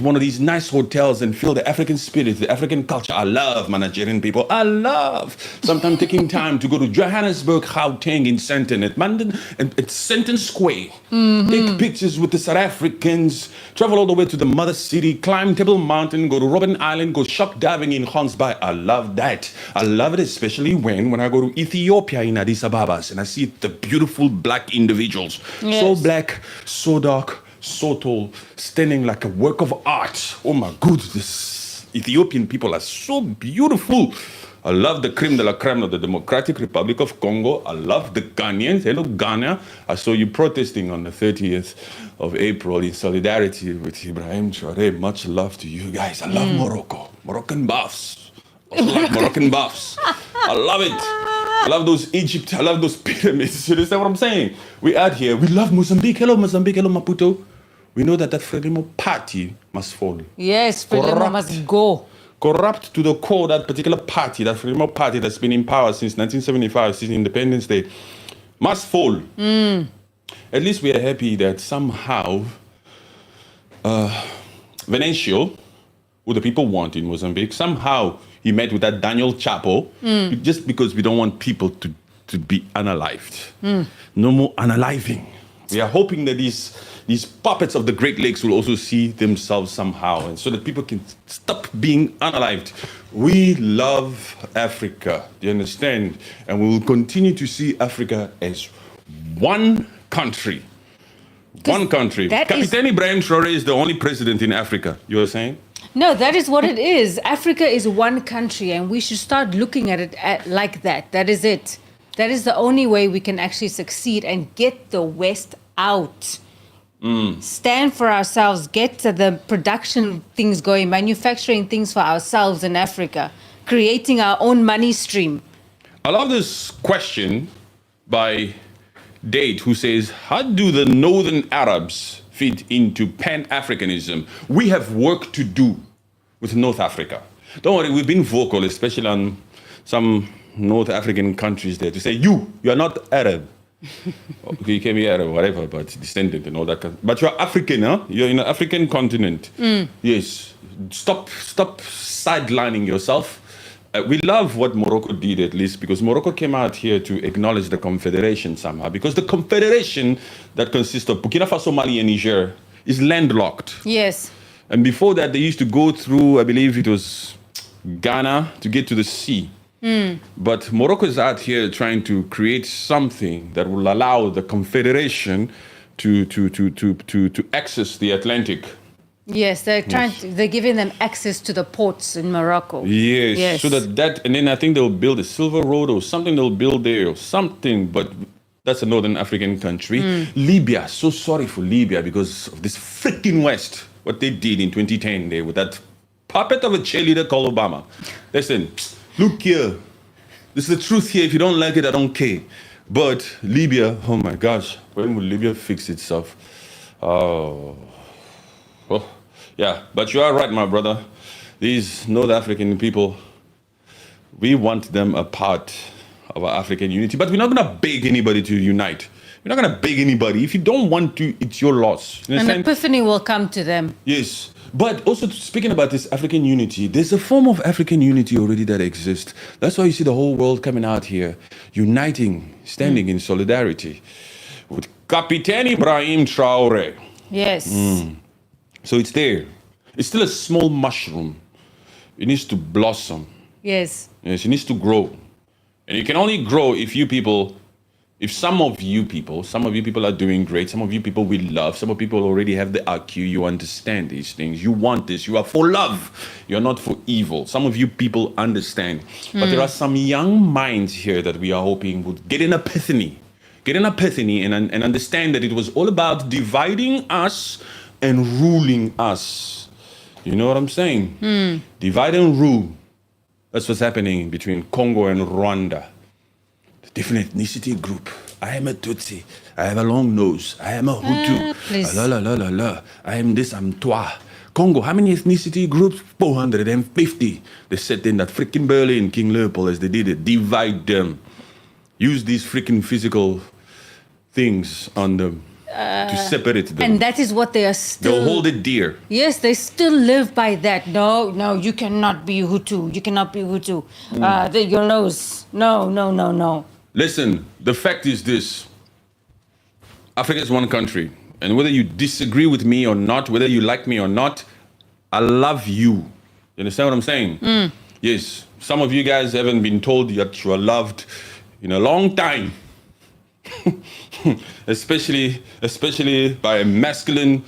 one of these nice hotels, and feel the African spirit, the African culture. I love my Nigerian people. I love sometimes taking time to go to Johannesburg, Gauteng, in Sandton, at Mandan, and at Sandton Square. Take pictures with the South Africans, travel all the way to the mother city, climb Table Mountain, go to Robben Island, go shock diving in Gansbaai. I love that. I love it, especially when I go to Ethiopia in Addis Ababa and I see the beautiful black individuals. Yes. So black, so dark, so tall, standing like a work of art. Oh my goodness. Ethiopian people are so beautiful. I love the creme de la creme of the Democratic Republic of Congo. I love the Ghanaians. Hello, Ghana. I saw you protesting on the 30th of April in solidarity with Ibrahim Traore. Much love to you guys. I love Morocco. Moroccan buffs. Also like Moroccan buffs. I love it. I love those Egypt. I love those pyramids. You understand what I'm saying? We out here. We love Mozambique. Hello, Mozambique. Hello, Maputo. We know that Frelimo party must fall. Yes, Frelimo must go. Corrupt to the core, that particular party, that Frelimo party that's been in power since 1975, since Independence Day, must fall. At least we are happy that somehow Venancio, who the people want in Mozambique, somehow he met with that Daniel Chapo, just because we don't want people to be unalived. No more unaliving. We are hoping that these puppets of the Great Lakes will also see themselves somehow, and so that people can stop being unalived. We love Africa, do you understand? And we will continue to see Africa as one country. One country. Captain Ibrahim Traore is the only president in Africa, you were saying? No, that is what it is. Africa is one country, and we should start looking at it like that. That is it. That is the only way we can actually succeed and get the West out. Stand for ourselves, get the production things going, manufacturing things for ourselves in Africa, creating our own money stream. I love this question by Date, who says, how do the Northern Arabs fit into Pan-Africanism? We have work to do with North Africa. Don't worry, we've been vocal, especially on some North African countries there, to say, you are not Arab. Okay, you can be Arab, whatever, but descendant and all that. But you're African, huh? You're in an African continent. Yes. Stop sidelining yourself. We love what Morocco did, at least, because Morocco came out here to acknowledge the Confederation somehow. Because the Confederation that consists of Burkina Faso, Mali, and Niger is landlocked. Yes. And before that, they used to go through, I believe it was Ghana, to get to the sea. But Morocco is out here trying to create something that will allow the Confederation to access the Atlantic. Yes, they're giving them access to the ports in Morocco. Yes. So that, and then I think they'll build a silver road or something they'll build there or something, but that's a Northern African country. Libya, so sorry for Libya because of this freaking West, what they did in 2010 there with that puppet of a cheerleader called Obama. Listen, look here, this is the truth here. If you don't like it, I don't care. But Libya, oh my gosh, when will Libya fix itself? Oh, yeah, but you are right, my brother. These North African people, we want them a part of our African unity, but we're not going to beg anybody to unite. We're not going to beg anybody. If you don't want to, it's your loss. You An epiphany will come to them. Yes. But also speaking about this African unity, there's a form of African unity already that exists. That's why you see the whole world coming out here, uniting, standing in solidarity with Captain Ibrahim Traore. Yes. So it's there. It's still a small mushroom. It needs to blossom. Yes. Yes, it needs to grow. And it can only grow if you people If some of you people are doing great, some of you people we love, some of you people already have the IQ, you understand these things, you want this, you are for love, you're not for evil. Some of you people understand. But there are some young minds here that we are hoping would get an epiphany and understand that it was all about dividing us and ruling us. You know what I'm saying? Divide and rule. That's what's happening between Congo and Rwanda. Different ethnicity group. I am a Tutsi. I have a long nose. I am a Hutu. I am this, I'm Twa. Congo, how many ethnicity groups? 450. They set in that freaking Berlin, King Leopold, as they did it. Divide them. Use these freaking physical things on them to separate them. And that is what they are still... They'll hold it dear. Yes, they still live by that. No, you cannot be Hutu. You cannot be Hutu. Your nose. No. Listen, the fact is this. Africa is one country. And whether you disagree with me or not, whether you like me or not, I love you. You understand what I'm saying? Yes. Some of you guys haven't been told that you are loved in a long time. especially by a masculine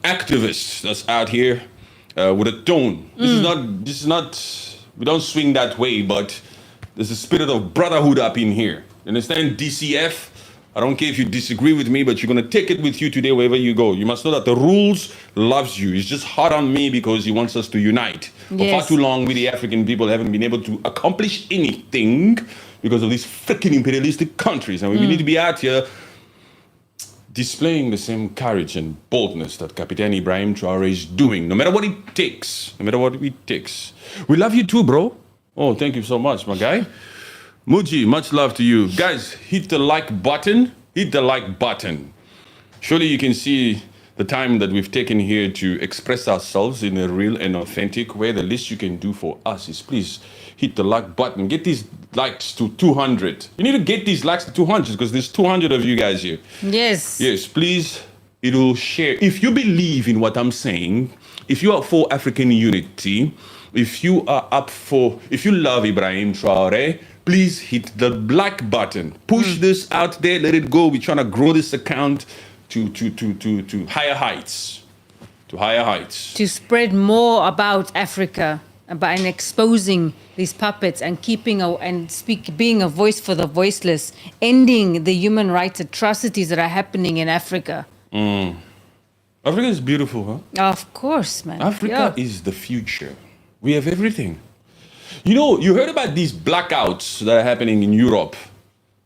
activist that's out here with a tone. This is not, we don't swing that way, but there's a spirit of brotherhood up in here. You understand? DCF. I don't care if you disagree with me, but you're going to take it with you today wherever you go. You must know that the rules loves you. He's just hard on me because he wants us to unite. For far too long, we the African people haven't been able to accomplish anything because of these freaking imperialistic countries. And we need to be out here displaying the same courage and boldness that Captain Ibrahim Traore is doing, no matter what it takes. We love you too, bro. Oh, thank you so much, my guy. Muji, much love to you. Guys, hit the like button. Surely you can see the time that we've taken here to express ourselves in a real and authentic way. The least you can do for us is please hit the like button. Get these likes to 200. You need to get these likes to 200 because there's 200 of you guys here. Yes, please. It will share. If you believe in what I'm saying, if you are for African unity, if you love Ibrahim Traore, please hit the like button. Push this out there. Let it go. We're trying to grow this account to higher heights. To spread more about Africa and exposing these puppets and being a voice for the voiceless, ending the human rights atrocities that are happening in Africa. Africa is beautiful, huh? Of course, man. Africa is the future. We have everything. You know, you heard about these blackouts that are happening in Europe.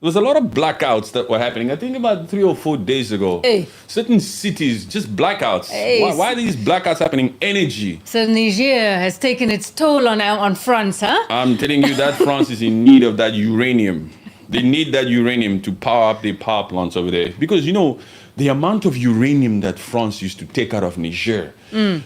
There was a lot of blackouts that were happening, I think about 3 or 4 days ago. Hey. Certain cities, just blackouts. Hey. Why are these blackouts happening? Energy. So Niger has taken its toll on France, huh? I'm telling you that France is in need of that uranium. They need that uranium to power up their power plants over there. Because, you know, the amount of uranium that France used to take out of Niger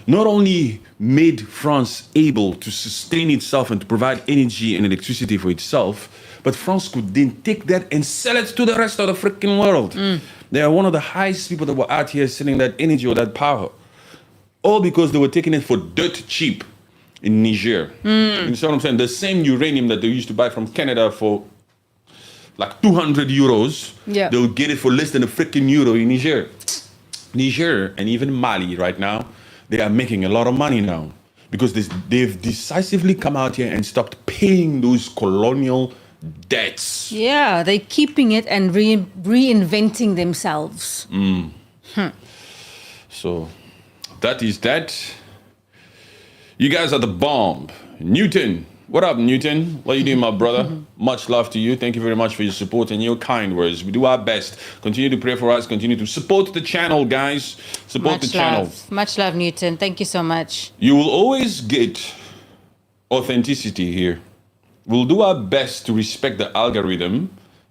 not only made France able to sustain itself and to provide energy and electricity for itself, but France could then take that and sell it to the rest of the freaking world. They are one of the highest people that were out here selling that energy or that power. All because they were taking it for dirt cheap in Niger. You understand what I'm saying? The same uranium that they used to buy from Canada for like 200 euros, they'll get it for less than a freaking euro in Niger. Niger and even Mali right now, they are making a lot of money now because they've decisively come out here and stopped paying those colonial debts. Yeah, they're keeping it and reinventing themselves. So that is that. You guys are the bomb. Newton. What up, Newton? What are you doing, my brother? Much love to you. Thank you very much for your support and your kind words. We do our best. Continue to pray for us. Continue to support the channel, guys. Support the channel. Much love, Newton. Thank you so much. You will always get authenticity here. We'll do our best to respect the algorithm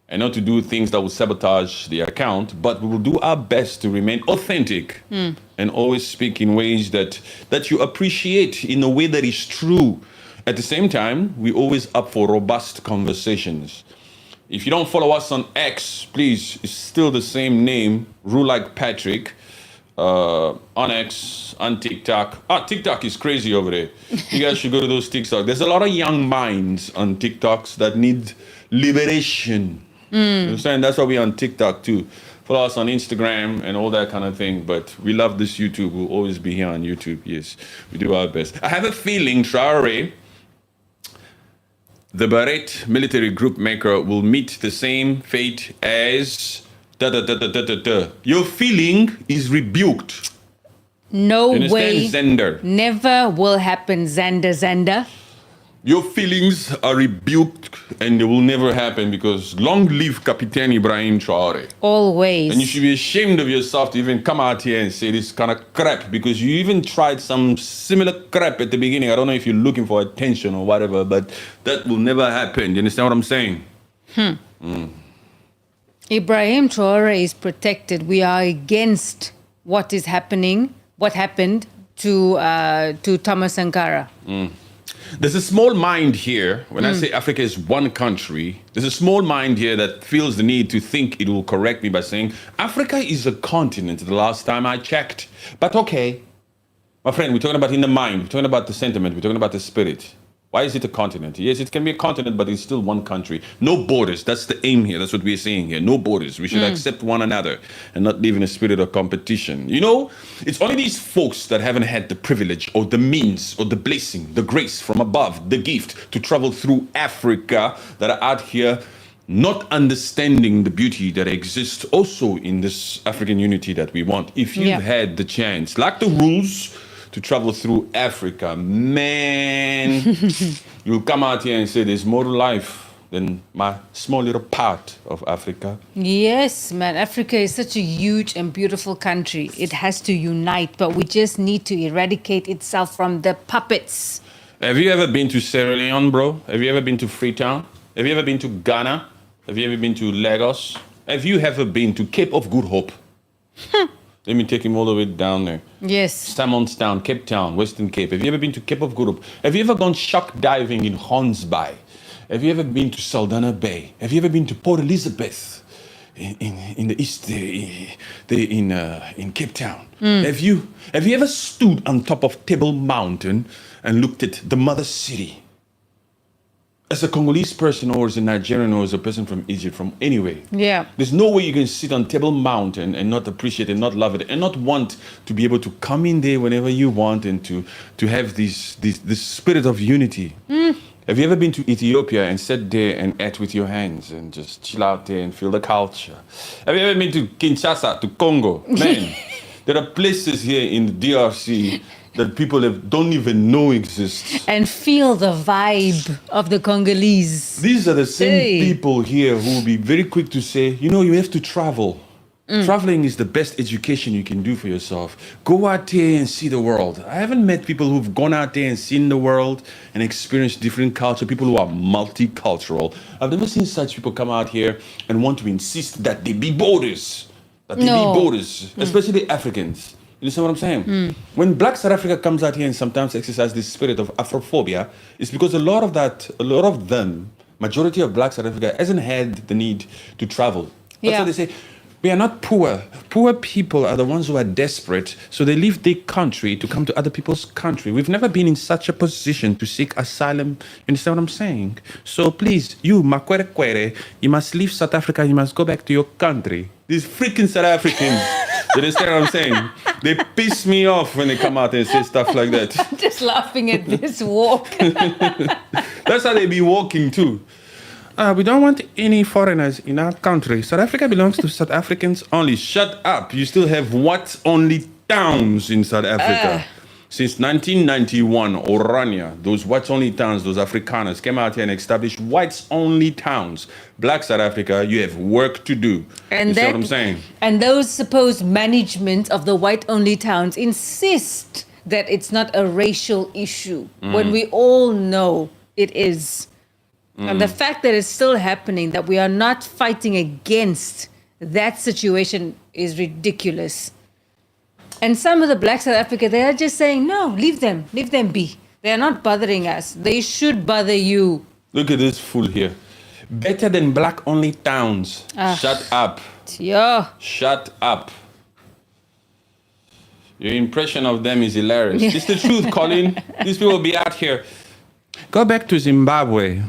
and not to do things that will sabotage the account, but we will do our best to remain authentic and always speak in ways that you appreciate in a way that is true. At the same time, we're always up for robust conversations. If you don't follow us on X, please, it's still the same name, Rule Like Patrick, on X, on TikTok. TikTok is crazy over there. You guys should go to those TikToks. There's a lot of young minds on TikToks that need liberation. You understand? That's why we're on TikTok too. Follow us on Instagram and all that kind of thing. But we love this YouTube. We'll always be here on YouTube. Yes, we do our best. I have a feeling, Traore, the Barrett military group maker will meet the same fate as Your feeling is rebuked. No You understand? way. Zender. Never will happen, Zander. Your feelings are rebuked and they will never happen because long live Captain Ibrahim Traore. Always. And you should be ashamed of yourself to even come out here and say this kind of crap because you even tried some similar crap at the beginning. I don't know if you're looking for attention or whatever, but that will never happen. You understand what I'm saying? Ibrahim Traore is protected. We are against what is happening, what happened to Thomas Sankara. There's a small mind here, when I say Africa is one country, there's a small mind here that feels the need to think it will correct me by saying, Africa is a continent the last time I checked. But okay, my friend, we're talking about in the mind, we're talking about the sentiment, we're talking about the spirit. Why is it a continent? Yes, it can be a continent, but it's still one country. No borders. That's the aim here. That's what we're saying here. No borders. We should accept one another and not live in a spirit of competition. You know, it's only these folks that haven't had the privilege or the means or the blessing, the grace from above, the gift to travel through Africa that are out here not understanding the beauty that exists also in this African unity that we want. If you've had the chance, like the rules, to travel through Africa, man, you'll come out here and say there's more to life than my small little part of Africa. Yes, man. Africa is such a huge and beautiful country. It has to unite, but we just need to eradicate itself from the puppets. Have you ever been to Sierra Leone, bro? Have you ever been to Freetown? Have you ever been to Ghana? Have you ever been to Lagos? Have you ever been to Cape of Good Hope? Let me take him all the way down there. Yes. Simonstown, Cape Town, Western Cape. Have you ever been to Cape of Good Hope? Have you ever gone shark diving in Hornsby? Have you ever been to Saldanha Bay? Have you ever been to Port Elizabeth in the east, in Cape Town? Have you ever stood on top of Table Mountain and looked at the mother city? As a Congolese person or as a Nigerian or as a person from Egypt, from anywhere. Yeah. There's no way you can sit on Table Mountain and not appreciate it, not love it, and not want to be able to come in there whenever you want and to have this spirit of unity. Have you ever been to Ethiopia and sat there and ate with your hands and just chill out there and feel the culture? Have you ever been to Kinshasa, to Congo? Man, there are places here in the DRC that people don't even know exists. And feel the vibe of the Congolese. These are the same people here who will be very quick to say, you know, you have to travel. Traveling is the best education you can do for yourself. Go out there and see the world. I haven't met people who've gone out there and seen the world and experienced different culture, people who are multicultural. I've never seen such people come out here and want to insist that they be borders. That they be borders, especially Africans. You understand what I'm saying? When Black South Africa comes out here and sometimes exercise this spirit of Afrophobia, it's because a lot of them, majority of Black South Africa hasn't had the need to travel. That's why they say, we are not poor. Poor people are the ones who are desperate, so they leave their country to come to other people's country. We've never been in such a position to seek asylum. You understand what I'm saying? So please, you, Makwere, you must leave South Africa, you must go back to your country. These freaking South Africans, you understand what I'm saying? They piss me off when they come out and say stuff like that. I'm just laughing at this walk. That's how they be walking too. We don't want any foreigners in our country. South Africa belongs to South Africans only. Shut up. You still have what only towns in South Africa. Since 1991, Orania, those whites only towns, those Afrikaners came out here and established whites only towns. Black South Africa, you have work to do. And you see what I'm saying? And those supposed management of the white only towns insist that it's not a racial issue when we all know it is. And the fact that it's still happening, that we are not fighting against that situation is ridiculous. And some of the Black South Africa, they are just saying, no, leave them be. They are not bothering us. They should bother you. Look at this fool here. Better than black only towns. Shut up. Yeah. Shut up. Your impression of them is hilarious. It's the truth, Colin. These people will be out here. Go back to Zimbabwe.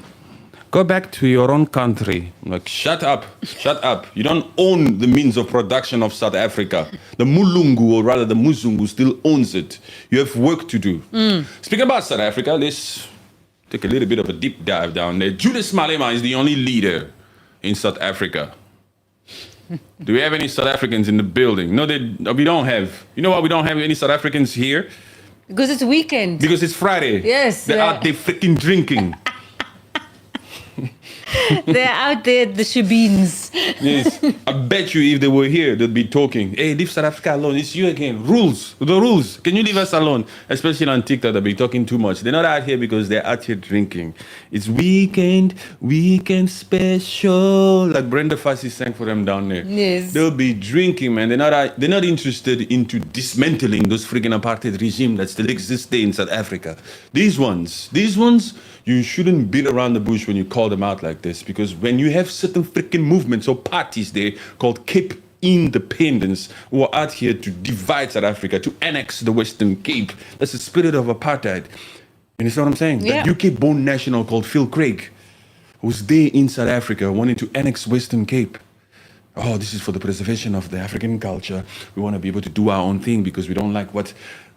Go back to your own country. I'm like, shut up, shut up. You don't own the means of production of South Africa. The Mulungu, or rather the Muzungu, still owns it. You have work to do. Speaking about South Africa, let's take a little bit of a deep dive down there. Julius Malema is the only leader in South Africa. Do we have any South Africans in the building? No, we don't have. You know why we don't have any South Africans here? Because it's weekend. Because it's Friday. Yes. They're out there freaking drinking. They're out there, the shebeens. Yes. I bet you if they were here, they'd be talking. Hey, leave South Africa alone. It's you again. Rules. The rules. Can you leave us alone? Especially on TikTok, they'll be talking too much. They're not out here because they're out here drinking. It's weekend special. Like Brenda Fassie sang for them down there. Yes. They'll be drinking, man. They're not interested into dismantling those freaking apartheid regime that still exists there in South Africa. These ones, you shouldn't beat around the bush when you call them out like this, because when you have certain freaking movements or parties there called Cape Independence who are out here to divide South Africa, to annex the Western Cape, that's the spirit of apartheid. You understand what I'm saying? Yeah. That UK-born national called Phil Craig, who's there in South Africa wanting to annex Western Cape. Oh, this is for the preservation of the African culture. We want to be able to do our own thing because we don't like what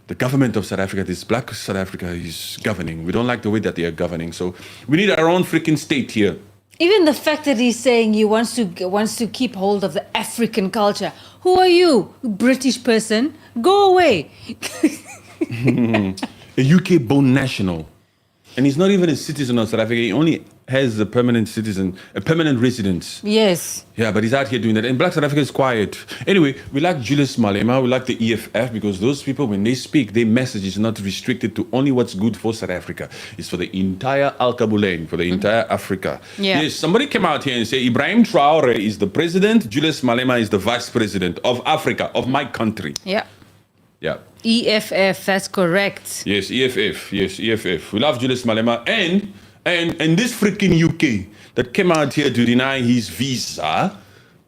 the government of South Africa, this black South Africa, is governing. We don't like the way that they are governing. So we need our own freaking state here. Even the fact that he's saying he wants to keep hold of the African culture. Who are you, British person? Go away. A UK-born national. And he's not even a citizen of South Africa. He only has a permanent residence. Yes. Yeah, but he's out here doing that. And Black South Africa is quiet. Anyway, we like Julius Malema. We like the EFF because those people, when they speak, their message is not restricted to only what's good for South Africa. It's for the entire Al-Kabulain, for the entire Africa. Yeah. Yes, somebody came out here and said, Ibrahim Traore is the president. Julius Malema is the vice president of Africa, of my country. Yeah. Yeah. EFF, that's correct. Yes, EFF. Yes, EFF. We love Julius Malema and this freaking UK that came out here to deny his visa.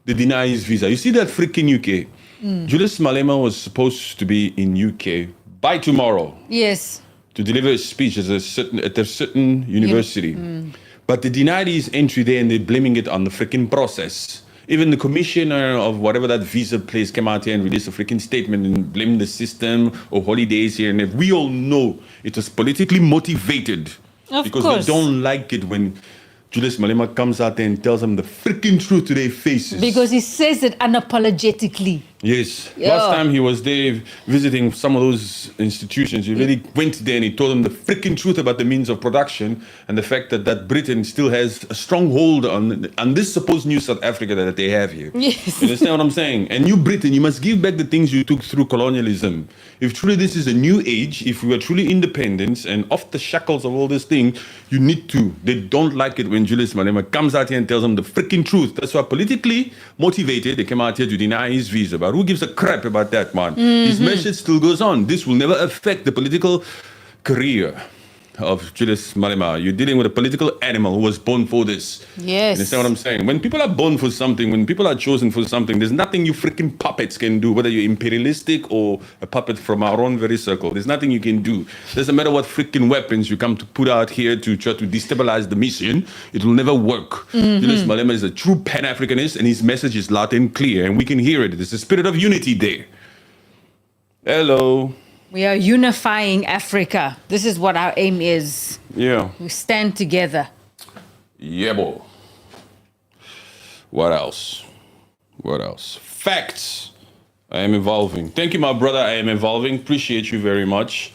They deny his visa. You see that freaking UK? Julius Malema was supposed to be in UK by tomorrow. Yes. To deliver a speech at a certain university. But they denied his entry there and they're blaming it on the freaking process. Even the commissioner of whatever that visa place came out here and released a freaking statement and blamed the system or holidays here and there. We all know it was politically motivated. Of because course. they don't like it when Julius Malema comes out there and tells them the freaking truth to their faces. Because he says it unapologetically. Yes. Yeah. Last time he was there visiting some of those institutions, he really went there and he told them the freaking truth about the means of production and the fact that Britain still has a strong hold on this supposed new South Africa that they have here. Yes. You understand what I'm saying? And you, Britain, you must give back the things you took through colonialism. If truly this is a new age, if we are truly independent and off the shackles of all this thing, you need to. They don't like it when Julius Malema comes out here and tells them the freaking truth. That's why politically motivated, they came out here to deny his visa. But who gives a crap about that, man? His message still goes on. This will never affect the political career of Julius Malema. You're dealing with a political animal who was born for this. Yes. You understand what I'm saying? When people are born for something, when people are chosen for something, there's nothing you freaking puppets can do, whether you're imperialistic or a puppet from our own very circle. There's nothing you can do. Doesn't matter what freaking weapons you come to put out here to try to destabilize the mission, it will never work. Julius Malema is a true Pan-Africanist and his message is loud and clear and we can hear it. There's a spirit of unity there. Hello. We are unifying Africa. This is what our aim is. Yeah. We stand together. Yeah, boy. What else? What else? Facts. I am evolving. Thank you, my brother. I am evolving. Appreciate you very much.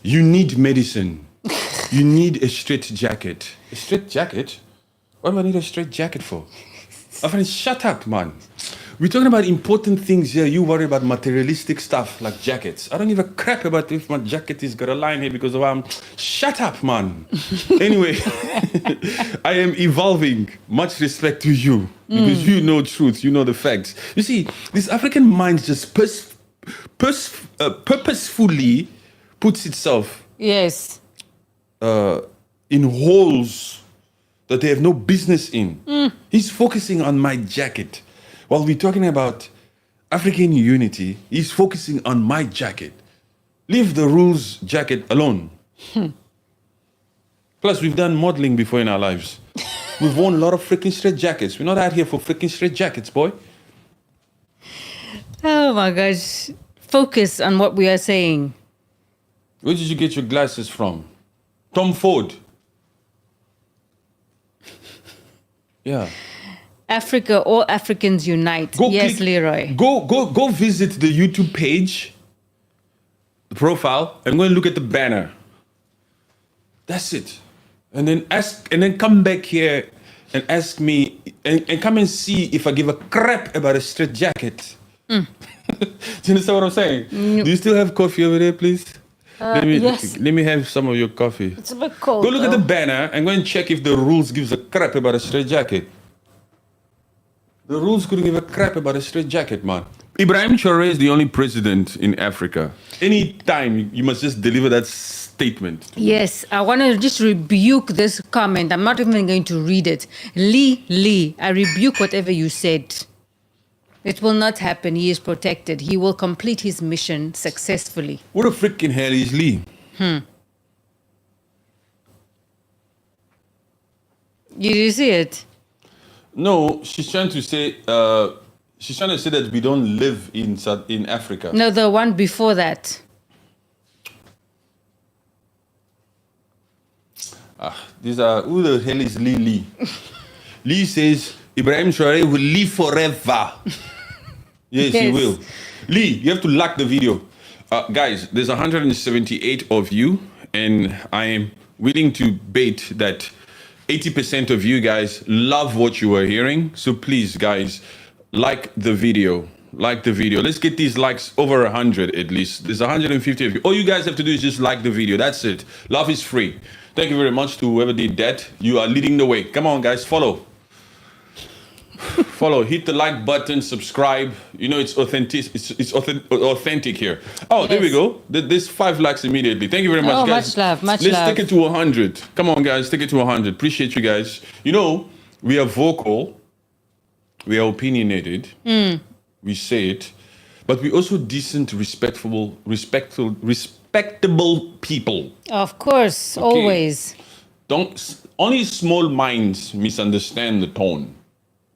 You need medicine. You need a straight jacket. A straight jacket? What do I need a straight jacket for? My friend, shut up, man. We're talking about important things here. You worry about materialistic stuff like jackets. I don't give a crap about if my jacket is got a line here because of shut up, man. Anyway, I am evolving. Much respect to you because you know truth. You know the facts. You see, this African mind just purposefully puts itself Yes. in holes that they have no business in. He's focusing on my jacket. While we're talking about African unity, he's focusing on my jacket. Leave the rules jacket alone. Plus, we've done modeling before in our lives. We've worn a lot of freaking straight jackets. We're not out here for freaking straight jackets, boy. Oh my gosh. Focus on what we are saying. Where did you get your glasses from? Tom Ford. Yeah. Africa, all Africans unite. Yes, Leroy. Go visit the YouTube page, the profile, and go and look at the banner. That's it. And then come back here and ask me and come and see if I give a crap about a straight jacket. Do you understand what I'm saying? Do you still have coffee over there, please? Yes. Let me have some of your coffee. It's a bit cold. Go look at the banner and go and check if the rules gives a crap about a straight jacket. The rules couldn't give a crap about a straight jacket, man. Ibrahim Traore is the only president in Africa. Anytime you must just deliver that statement. Yes, I want to just rebuke this comment. I'm not even going to read it. Lee, I rebuke whatever you said. It will not happen. He is protected. He will complete his mission successfully. What the freaking hell is Lee? You see it? No, she's trying to say that we don't live in Africa. No, the one before that. These are, who the hell is Lee? Lee says Ibrahim Traore will live forever. Yes, he will. Lee, you have to like the video. Guys, there's 178 of you, and I am willing to bet that 80% of you guys love what you are hearing. So please, guys, like the video. Like the video. Let's get these likes over 100 at least. There's 150 of you. All you guys have to do is just like the video. That's it. Love is free. Thank you very much to whoever did that. You are leading the way. Come on, guys, follow. Follow, hit the like button, subscribe. You know it's authentic. It's authentic here. Oh, yes. There we go. There's 5 likes immediately. Thank you very much, guys. Much love, much Let's love. take it to 100. Come on, guys, take it to 100. Appreciate you guys. You know, we are vocal, we are opinionated, we say it, but we also decent, respectable people. Of course, Okay. always. Only small minds misunderstand the tone.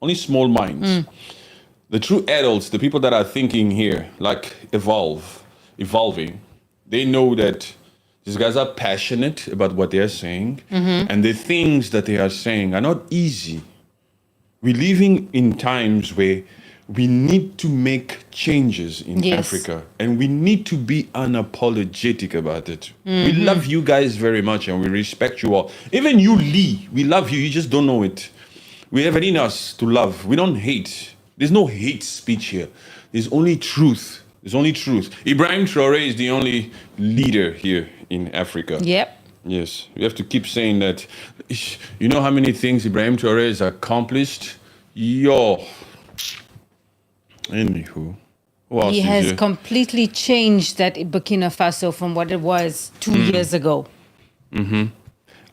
Only small minds. The true adults, the people that are thinking here, like evolving, they know that these guys are passionate about what they are saying, and the things that they are saying are not easy. We're living in times where we need to make changes in Africa, and we need to be unapologetic about it. We love you guys very much, and we respect you all. Even you, Lee, we love you. You just don't know it. We have it in us to love. We don't hate. There's no hate speech here. There's only truth. There's only truth. Ibrahim Traore is the only leader here in Africa. Yep. Yes. We have to keep saying that. You know how many things Ibrahim Traore has accomplished? Yo. Anywho. Who else He is has here? completely changed that Burkina Faso from what it was 2 years ago.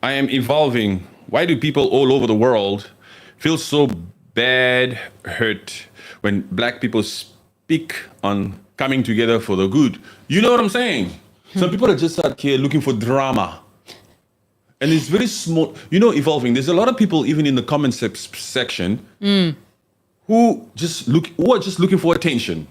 I am evolving. Why do people all over the world feel so bad, hurt when black people speak on coming together for the good? You know what I'm saying? Some people are just out here looking for drama. And it's very small, you know, evolving. There's a lot of people, even in the comment section, who are just looking for attention.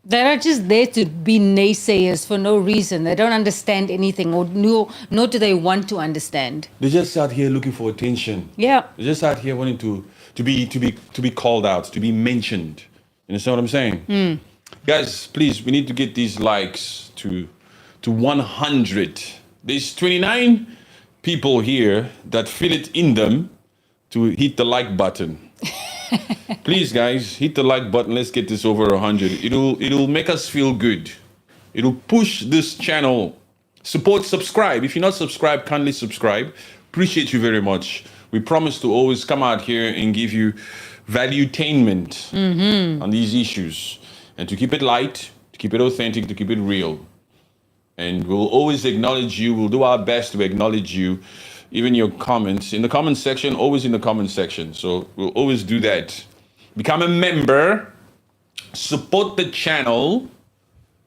They're just there to be naysayers for no reason. They don't understand anything, or nor do they want to understand. They're just out here looking for attention. Yeah. They're just out here wanting to be called out, to be mentioned. You understand what I'm saying? Guys, please, we need to get these likes to 100. There's 29 people here that feel it in them to hit the like button. Please, guys, hit the like button. Let's get this over 100. It'll make us feel good. It'll push this channel. Support, subscribe. If you're not subscribed, kindly subscribe. Appreciate you very much. We promise to always come out here and give you valuetainment on these issues, and to keep it light, to keep it authentic, to keep it real. And we'll always acknowledge you. We'll do our best to acknowledge you. Even your comments in the comment section, always in the comment section. So we'll always do that. Become a member, support the channel,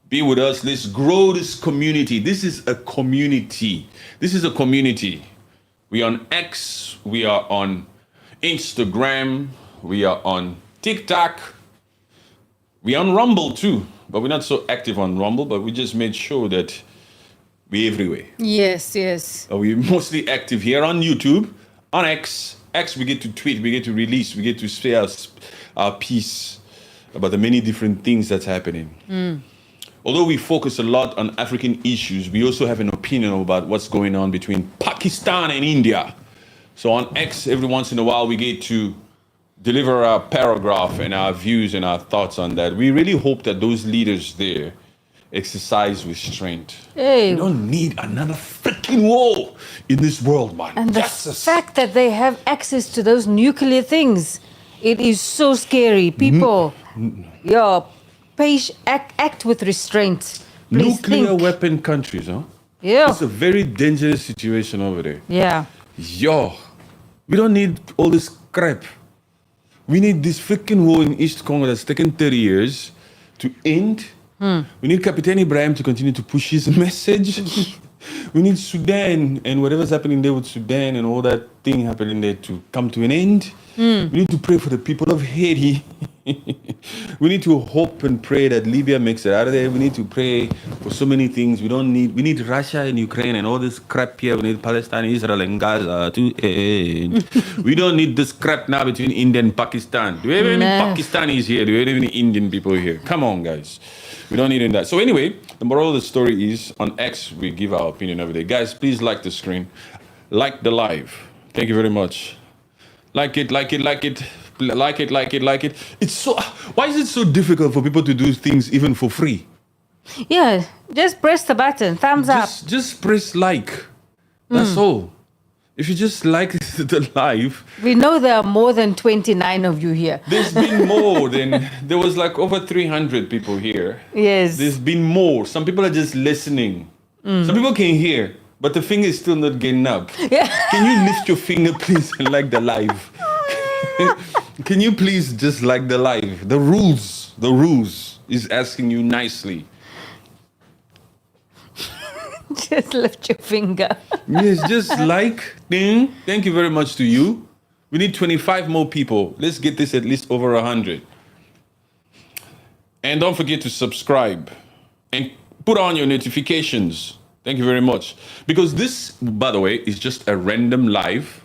be with us. Let's grow this community. This is a community. This is a community. We are on X, we are on Instagram. We are on TikTok. We are on Rumble too, but we're not so active on Rumble, but we just made sure that we're everywhere. Yes, yes. We're mostly active here on YouTube, on X. X, we get to tweet, we get to release, we get to say our piece about the many different things that's happening. Although we focus a lot on African issues, we also have an opinion about what's going on between Pakistan and India. So on X, every once in a while, we get to deliver our paragraph and our views and our thoughts on that. We really hope that those leaders there exercise restraint. Hey. We don't need another freaking war in this world, man. And the fact that they have access to those nuclear things, it is so scary. People, act with restraint. Please nuclear think. weapon countries, huh? Yeah. It's a very dangerous situation over there. Yeah. We don't need all this crap. We need this freaking war in East Congo that's taken 30 years to end. We need Captain Ibrahim to continue to push his message. We need Sudan and whatever's happening there with Sudan and all that thing happening there to come to an end. We need to pray for the people of Haiti. We need to hope and pray that Libya makes it out of there. We need to pray for so many things. We need Russia and Ukraine and all this crap here. We need Palestine, Israel, and Gaza to end. We don't need this crap now between India and Pakistan. Do we have any Pakistanis here? Do we have any Indian people here? Come on, guys. We don't need that. So anyway, the moral of the story is on X, we give our opinion over there. Guys, please like the screen. Like the live. Thank you very much. Like it. It's so. Why is it so difficult for people to do things even for free? Yeah, just press the button, thumbs up. Just press like. That's all. If you just like the live. We know there are more than 29 of you here. There's been more than, there was like over 300 people here. Yes. There's been more. Some people are just listening. Some people can hear, but the finger is still not getting up. Yeah. Can you lift your finger, please, and like the live? Can you please just like the live? The rules is asking you nicely. Just lift your finger. Yes, just like, ding. Thank you very much to you. We need 25 more people. Let's get this at least over 100. And don't forget to subscribe and put on your notifications. Thank you very much. Because this, by the way, is just a random live.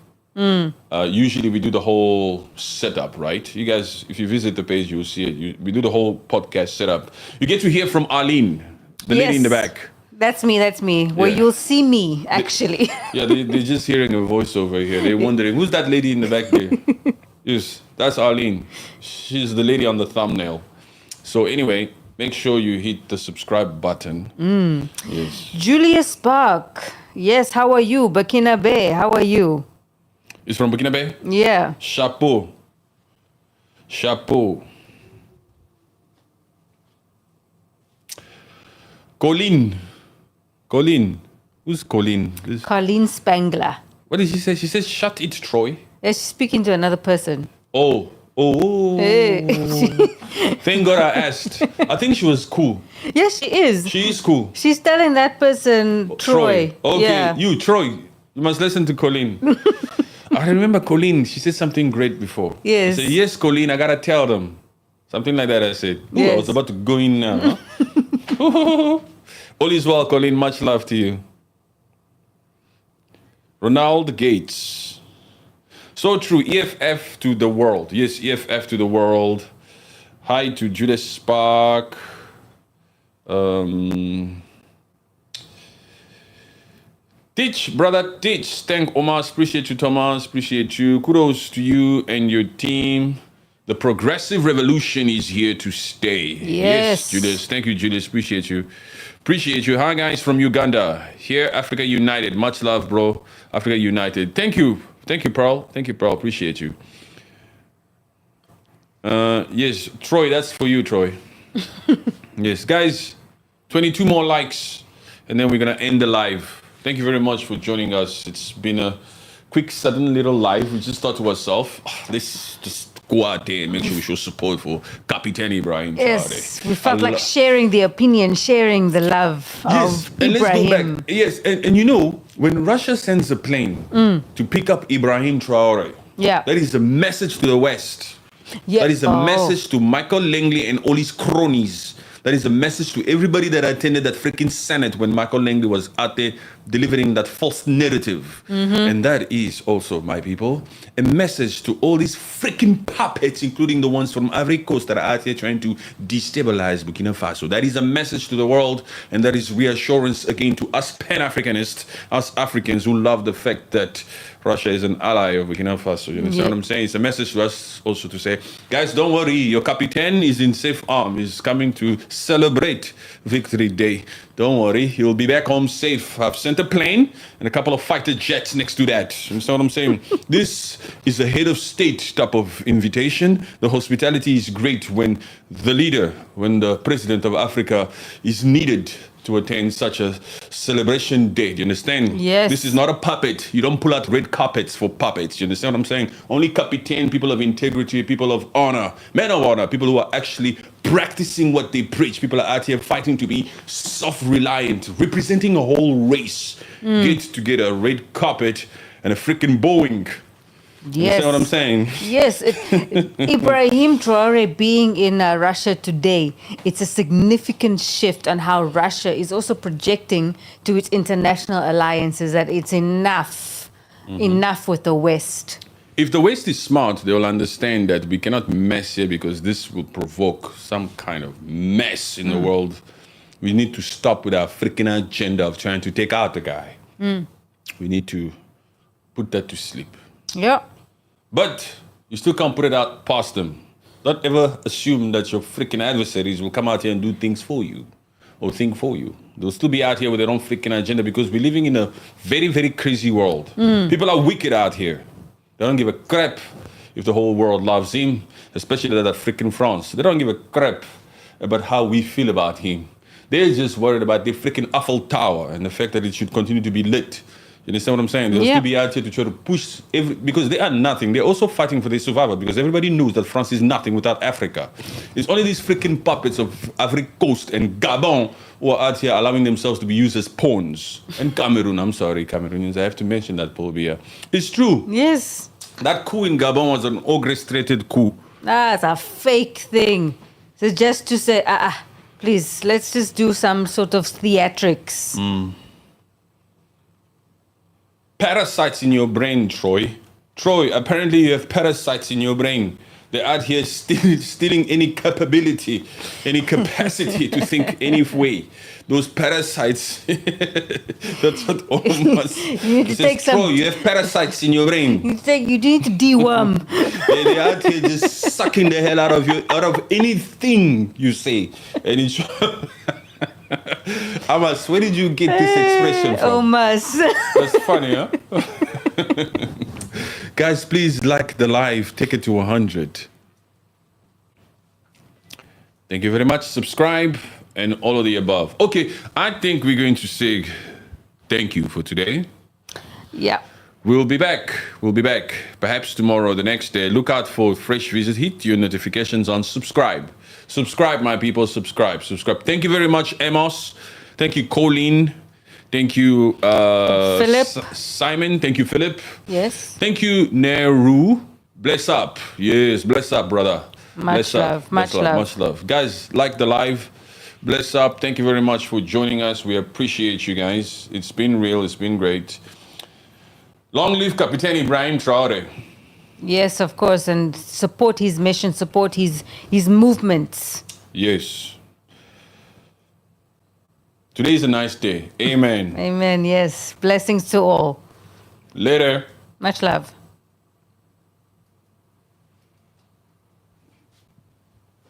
Usually we do the whole setup, right? You guys, if you visit the page, you'll see it. We do the whole podcast setup. You get to hear from Arlene, the lady in the back. That's me. Well, you'll see me, actually. They're just hearing a voice over here. They're wondering, who's that lady in the back there? Yes, that's Arlene. She's the lady on the thumbnail. So anyway, make sure you hit the subscribe button. Yes. Julius Park. Yes, how are you? Burkina Bay, how are you? It's from Burkina Bay? Yeah. Chapeau. Colleen. Who's Colleen? Colleen Spangler. What did she say? She says, shut it, Troy. Yeah, she's speaking to another person. Oh. Hey. Thank God I asked. I think she was cool. Yes, she is. She is cool. She's telling that person, Troy. Okay, yeah. You, Troy, you must listen to Colleen. I remember Colleen, she said something great before. Yes. I said, yes, Colleen, I got to tell them. Something like that I said. Yes. I was about to go in now. Huh? All is well, Colleen. Much love to you. Ronald Gates. So true. EFF to the world. Yes, EFF to the world. Hi to Julius Spark. Teach, brother, teach. Thank Omas. Appreciate you, Thomas. Appreciate you. Kudos to you and your team. The progressive revolution is here to stay. Yes, Julius. Thank you, Julius. Appreciate you. Appreciate you. Hi, guys from Uganda. Here, Africa United. Much love, bro. Africa United. Thank you. Thank you, Pearl. Thank you, Pearl. Appreciate you. Yes, Troy, that's for you, Troy. Yes, guys, 22 more likes, and then we're going to end the live. Thank you very much for joining us. It's been a quick, sudden little live. We just thought to ourselves, let's just go out there and make sure we show support for Captain Ibrahim Traore. Yes, we felt like sharing the opinion, sharing the love of and Ibrahim. let's go back. Yes, and you know, when Russia sends a plane to pick up Ibrahim Traore, Yeah. That is a message to the West. Yeah. That is a message to Michael Langley and all his cronies. That is a message to everybody that attended that freaking Senate when Michael Langley was out there delivering that false narrative. And that is also, my people, a message to all these freaking puppets, including the ones from Ivory Coast that are out here trying to destabilize Burkina Faso. That is a message to the world, and that is reassurance again to us Pan-Africanists, us Africans who love the fact that Russia is an ally of Burkina Faso. You understand what I'm saying? It's a message to us also to say, guys, don't worry. Your Captain is in safe arm. He's coming to celebrate Victory Day. Don't worry. He'll be back home safe. I've sent a plane and a couple of fighter jets next to that. You understand what I'm saying? This is a head of state type of invitation. The hospitality is great when the leader, when the president of Africa is needed to attend such a celebration day. You understand? Yes. This is not a puppet. You don't pull out red carpets for puppets. You understand what I'm saying? Only Captain, people of integrity, people of honor, men of honor, people who are actually practicing what they preach. People are out here fighting to be self-reliant, representing a whole race. Get to get a red carpet and a freaking Boeing. You understand what I'm saying? Yes. Ibrahim Traore being in Russia today, it's a significant shift on how Russia is also projecting to its international alliances that it's enough with the West. If the West is smart, they'll understand that we cannot mess here because this will provoke some kind of mess in the world. We need to stop with our freaking agenda of trying to take out the guy. We need to put that to sleep. Yeah. But you still can't put it out past them. Don't ever assume that your freaking adversaries will come out here and do things for you or think for you. They'll still be out here with their own freaking agenda because we're living in a very, very crazy world. People are wicked out here. They don't give a crap if the whole world loves him, especially that freaking France. They don't give a crap about how we feel about him. They're just worried about the freaking Eiffel Tower and the fact that it should continue to be lit. You understand what I'm saying? They'll still be out here to try to push because they are nothing. They're also fighting for their survival because everybody knows that France is nothing without Africa. It's only these freaking puppets of Ivory Coast and Gabon who are out here allowing themselves to be used as pawns. And Cameroon, I'm sorry, Cameroonians, I have to mention that, Paul Biya. It's true. Yes. That coup in Gabon was an orchestrated coup. That's a fake thing. So just to say, please, let's just do some sort of theatrics. Parasites in your brain, Troy. Troy, apparently you have parasites in your brain. They're out here stealing any capability, any capacity to think any way. Those parasites, that's what almost... You need to take some... Troy, you have parasites in your brain. You need to deworm. They're out here just sucking the hell out of you, out of anything you say. And it's... Amas, where did you get this expression from? Omas. That's funny, huh? Guys, please like the live. Take it to 100. Thank you very much. Subscribe and all of the above. Okay, I think we're going to say thank you for today. Yeah. We'll be back. We'll be back. Perhaps tomorrow, the next day. Look out for fresh visit. Hit your notifications on subscribe. Subscribe, my people. Subscribe. Thank you very much, Amos. Thank you, Colleen. Thank you, Philip. Simon. Thank you, Philip. Yes. Thank you, Nehru. Bless up. Yes, bless up, brother. Much love. Much love. Guys, like the live. Bless up. Thank you very much for joining us. We appreciate you guys. It's been real. It's been great. Long live Captain Ibrahim Traore. Yes, of course, and support his mission, support his movements. Yes. Today is a nice day. Amen. Amen, yes. Blessings to all. Later. Much love.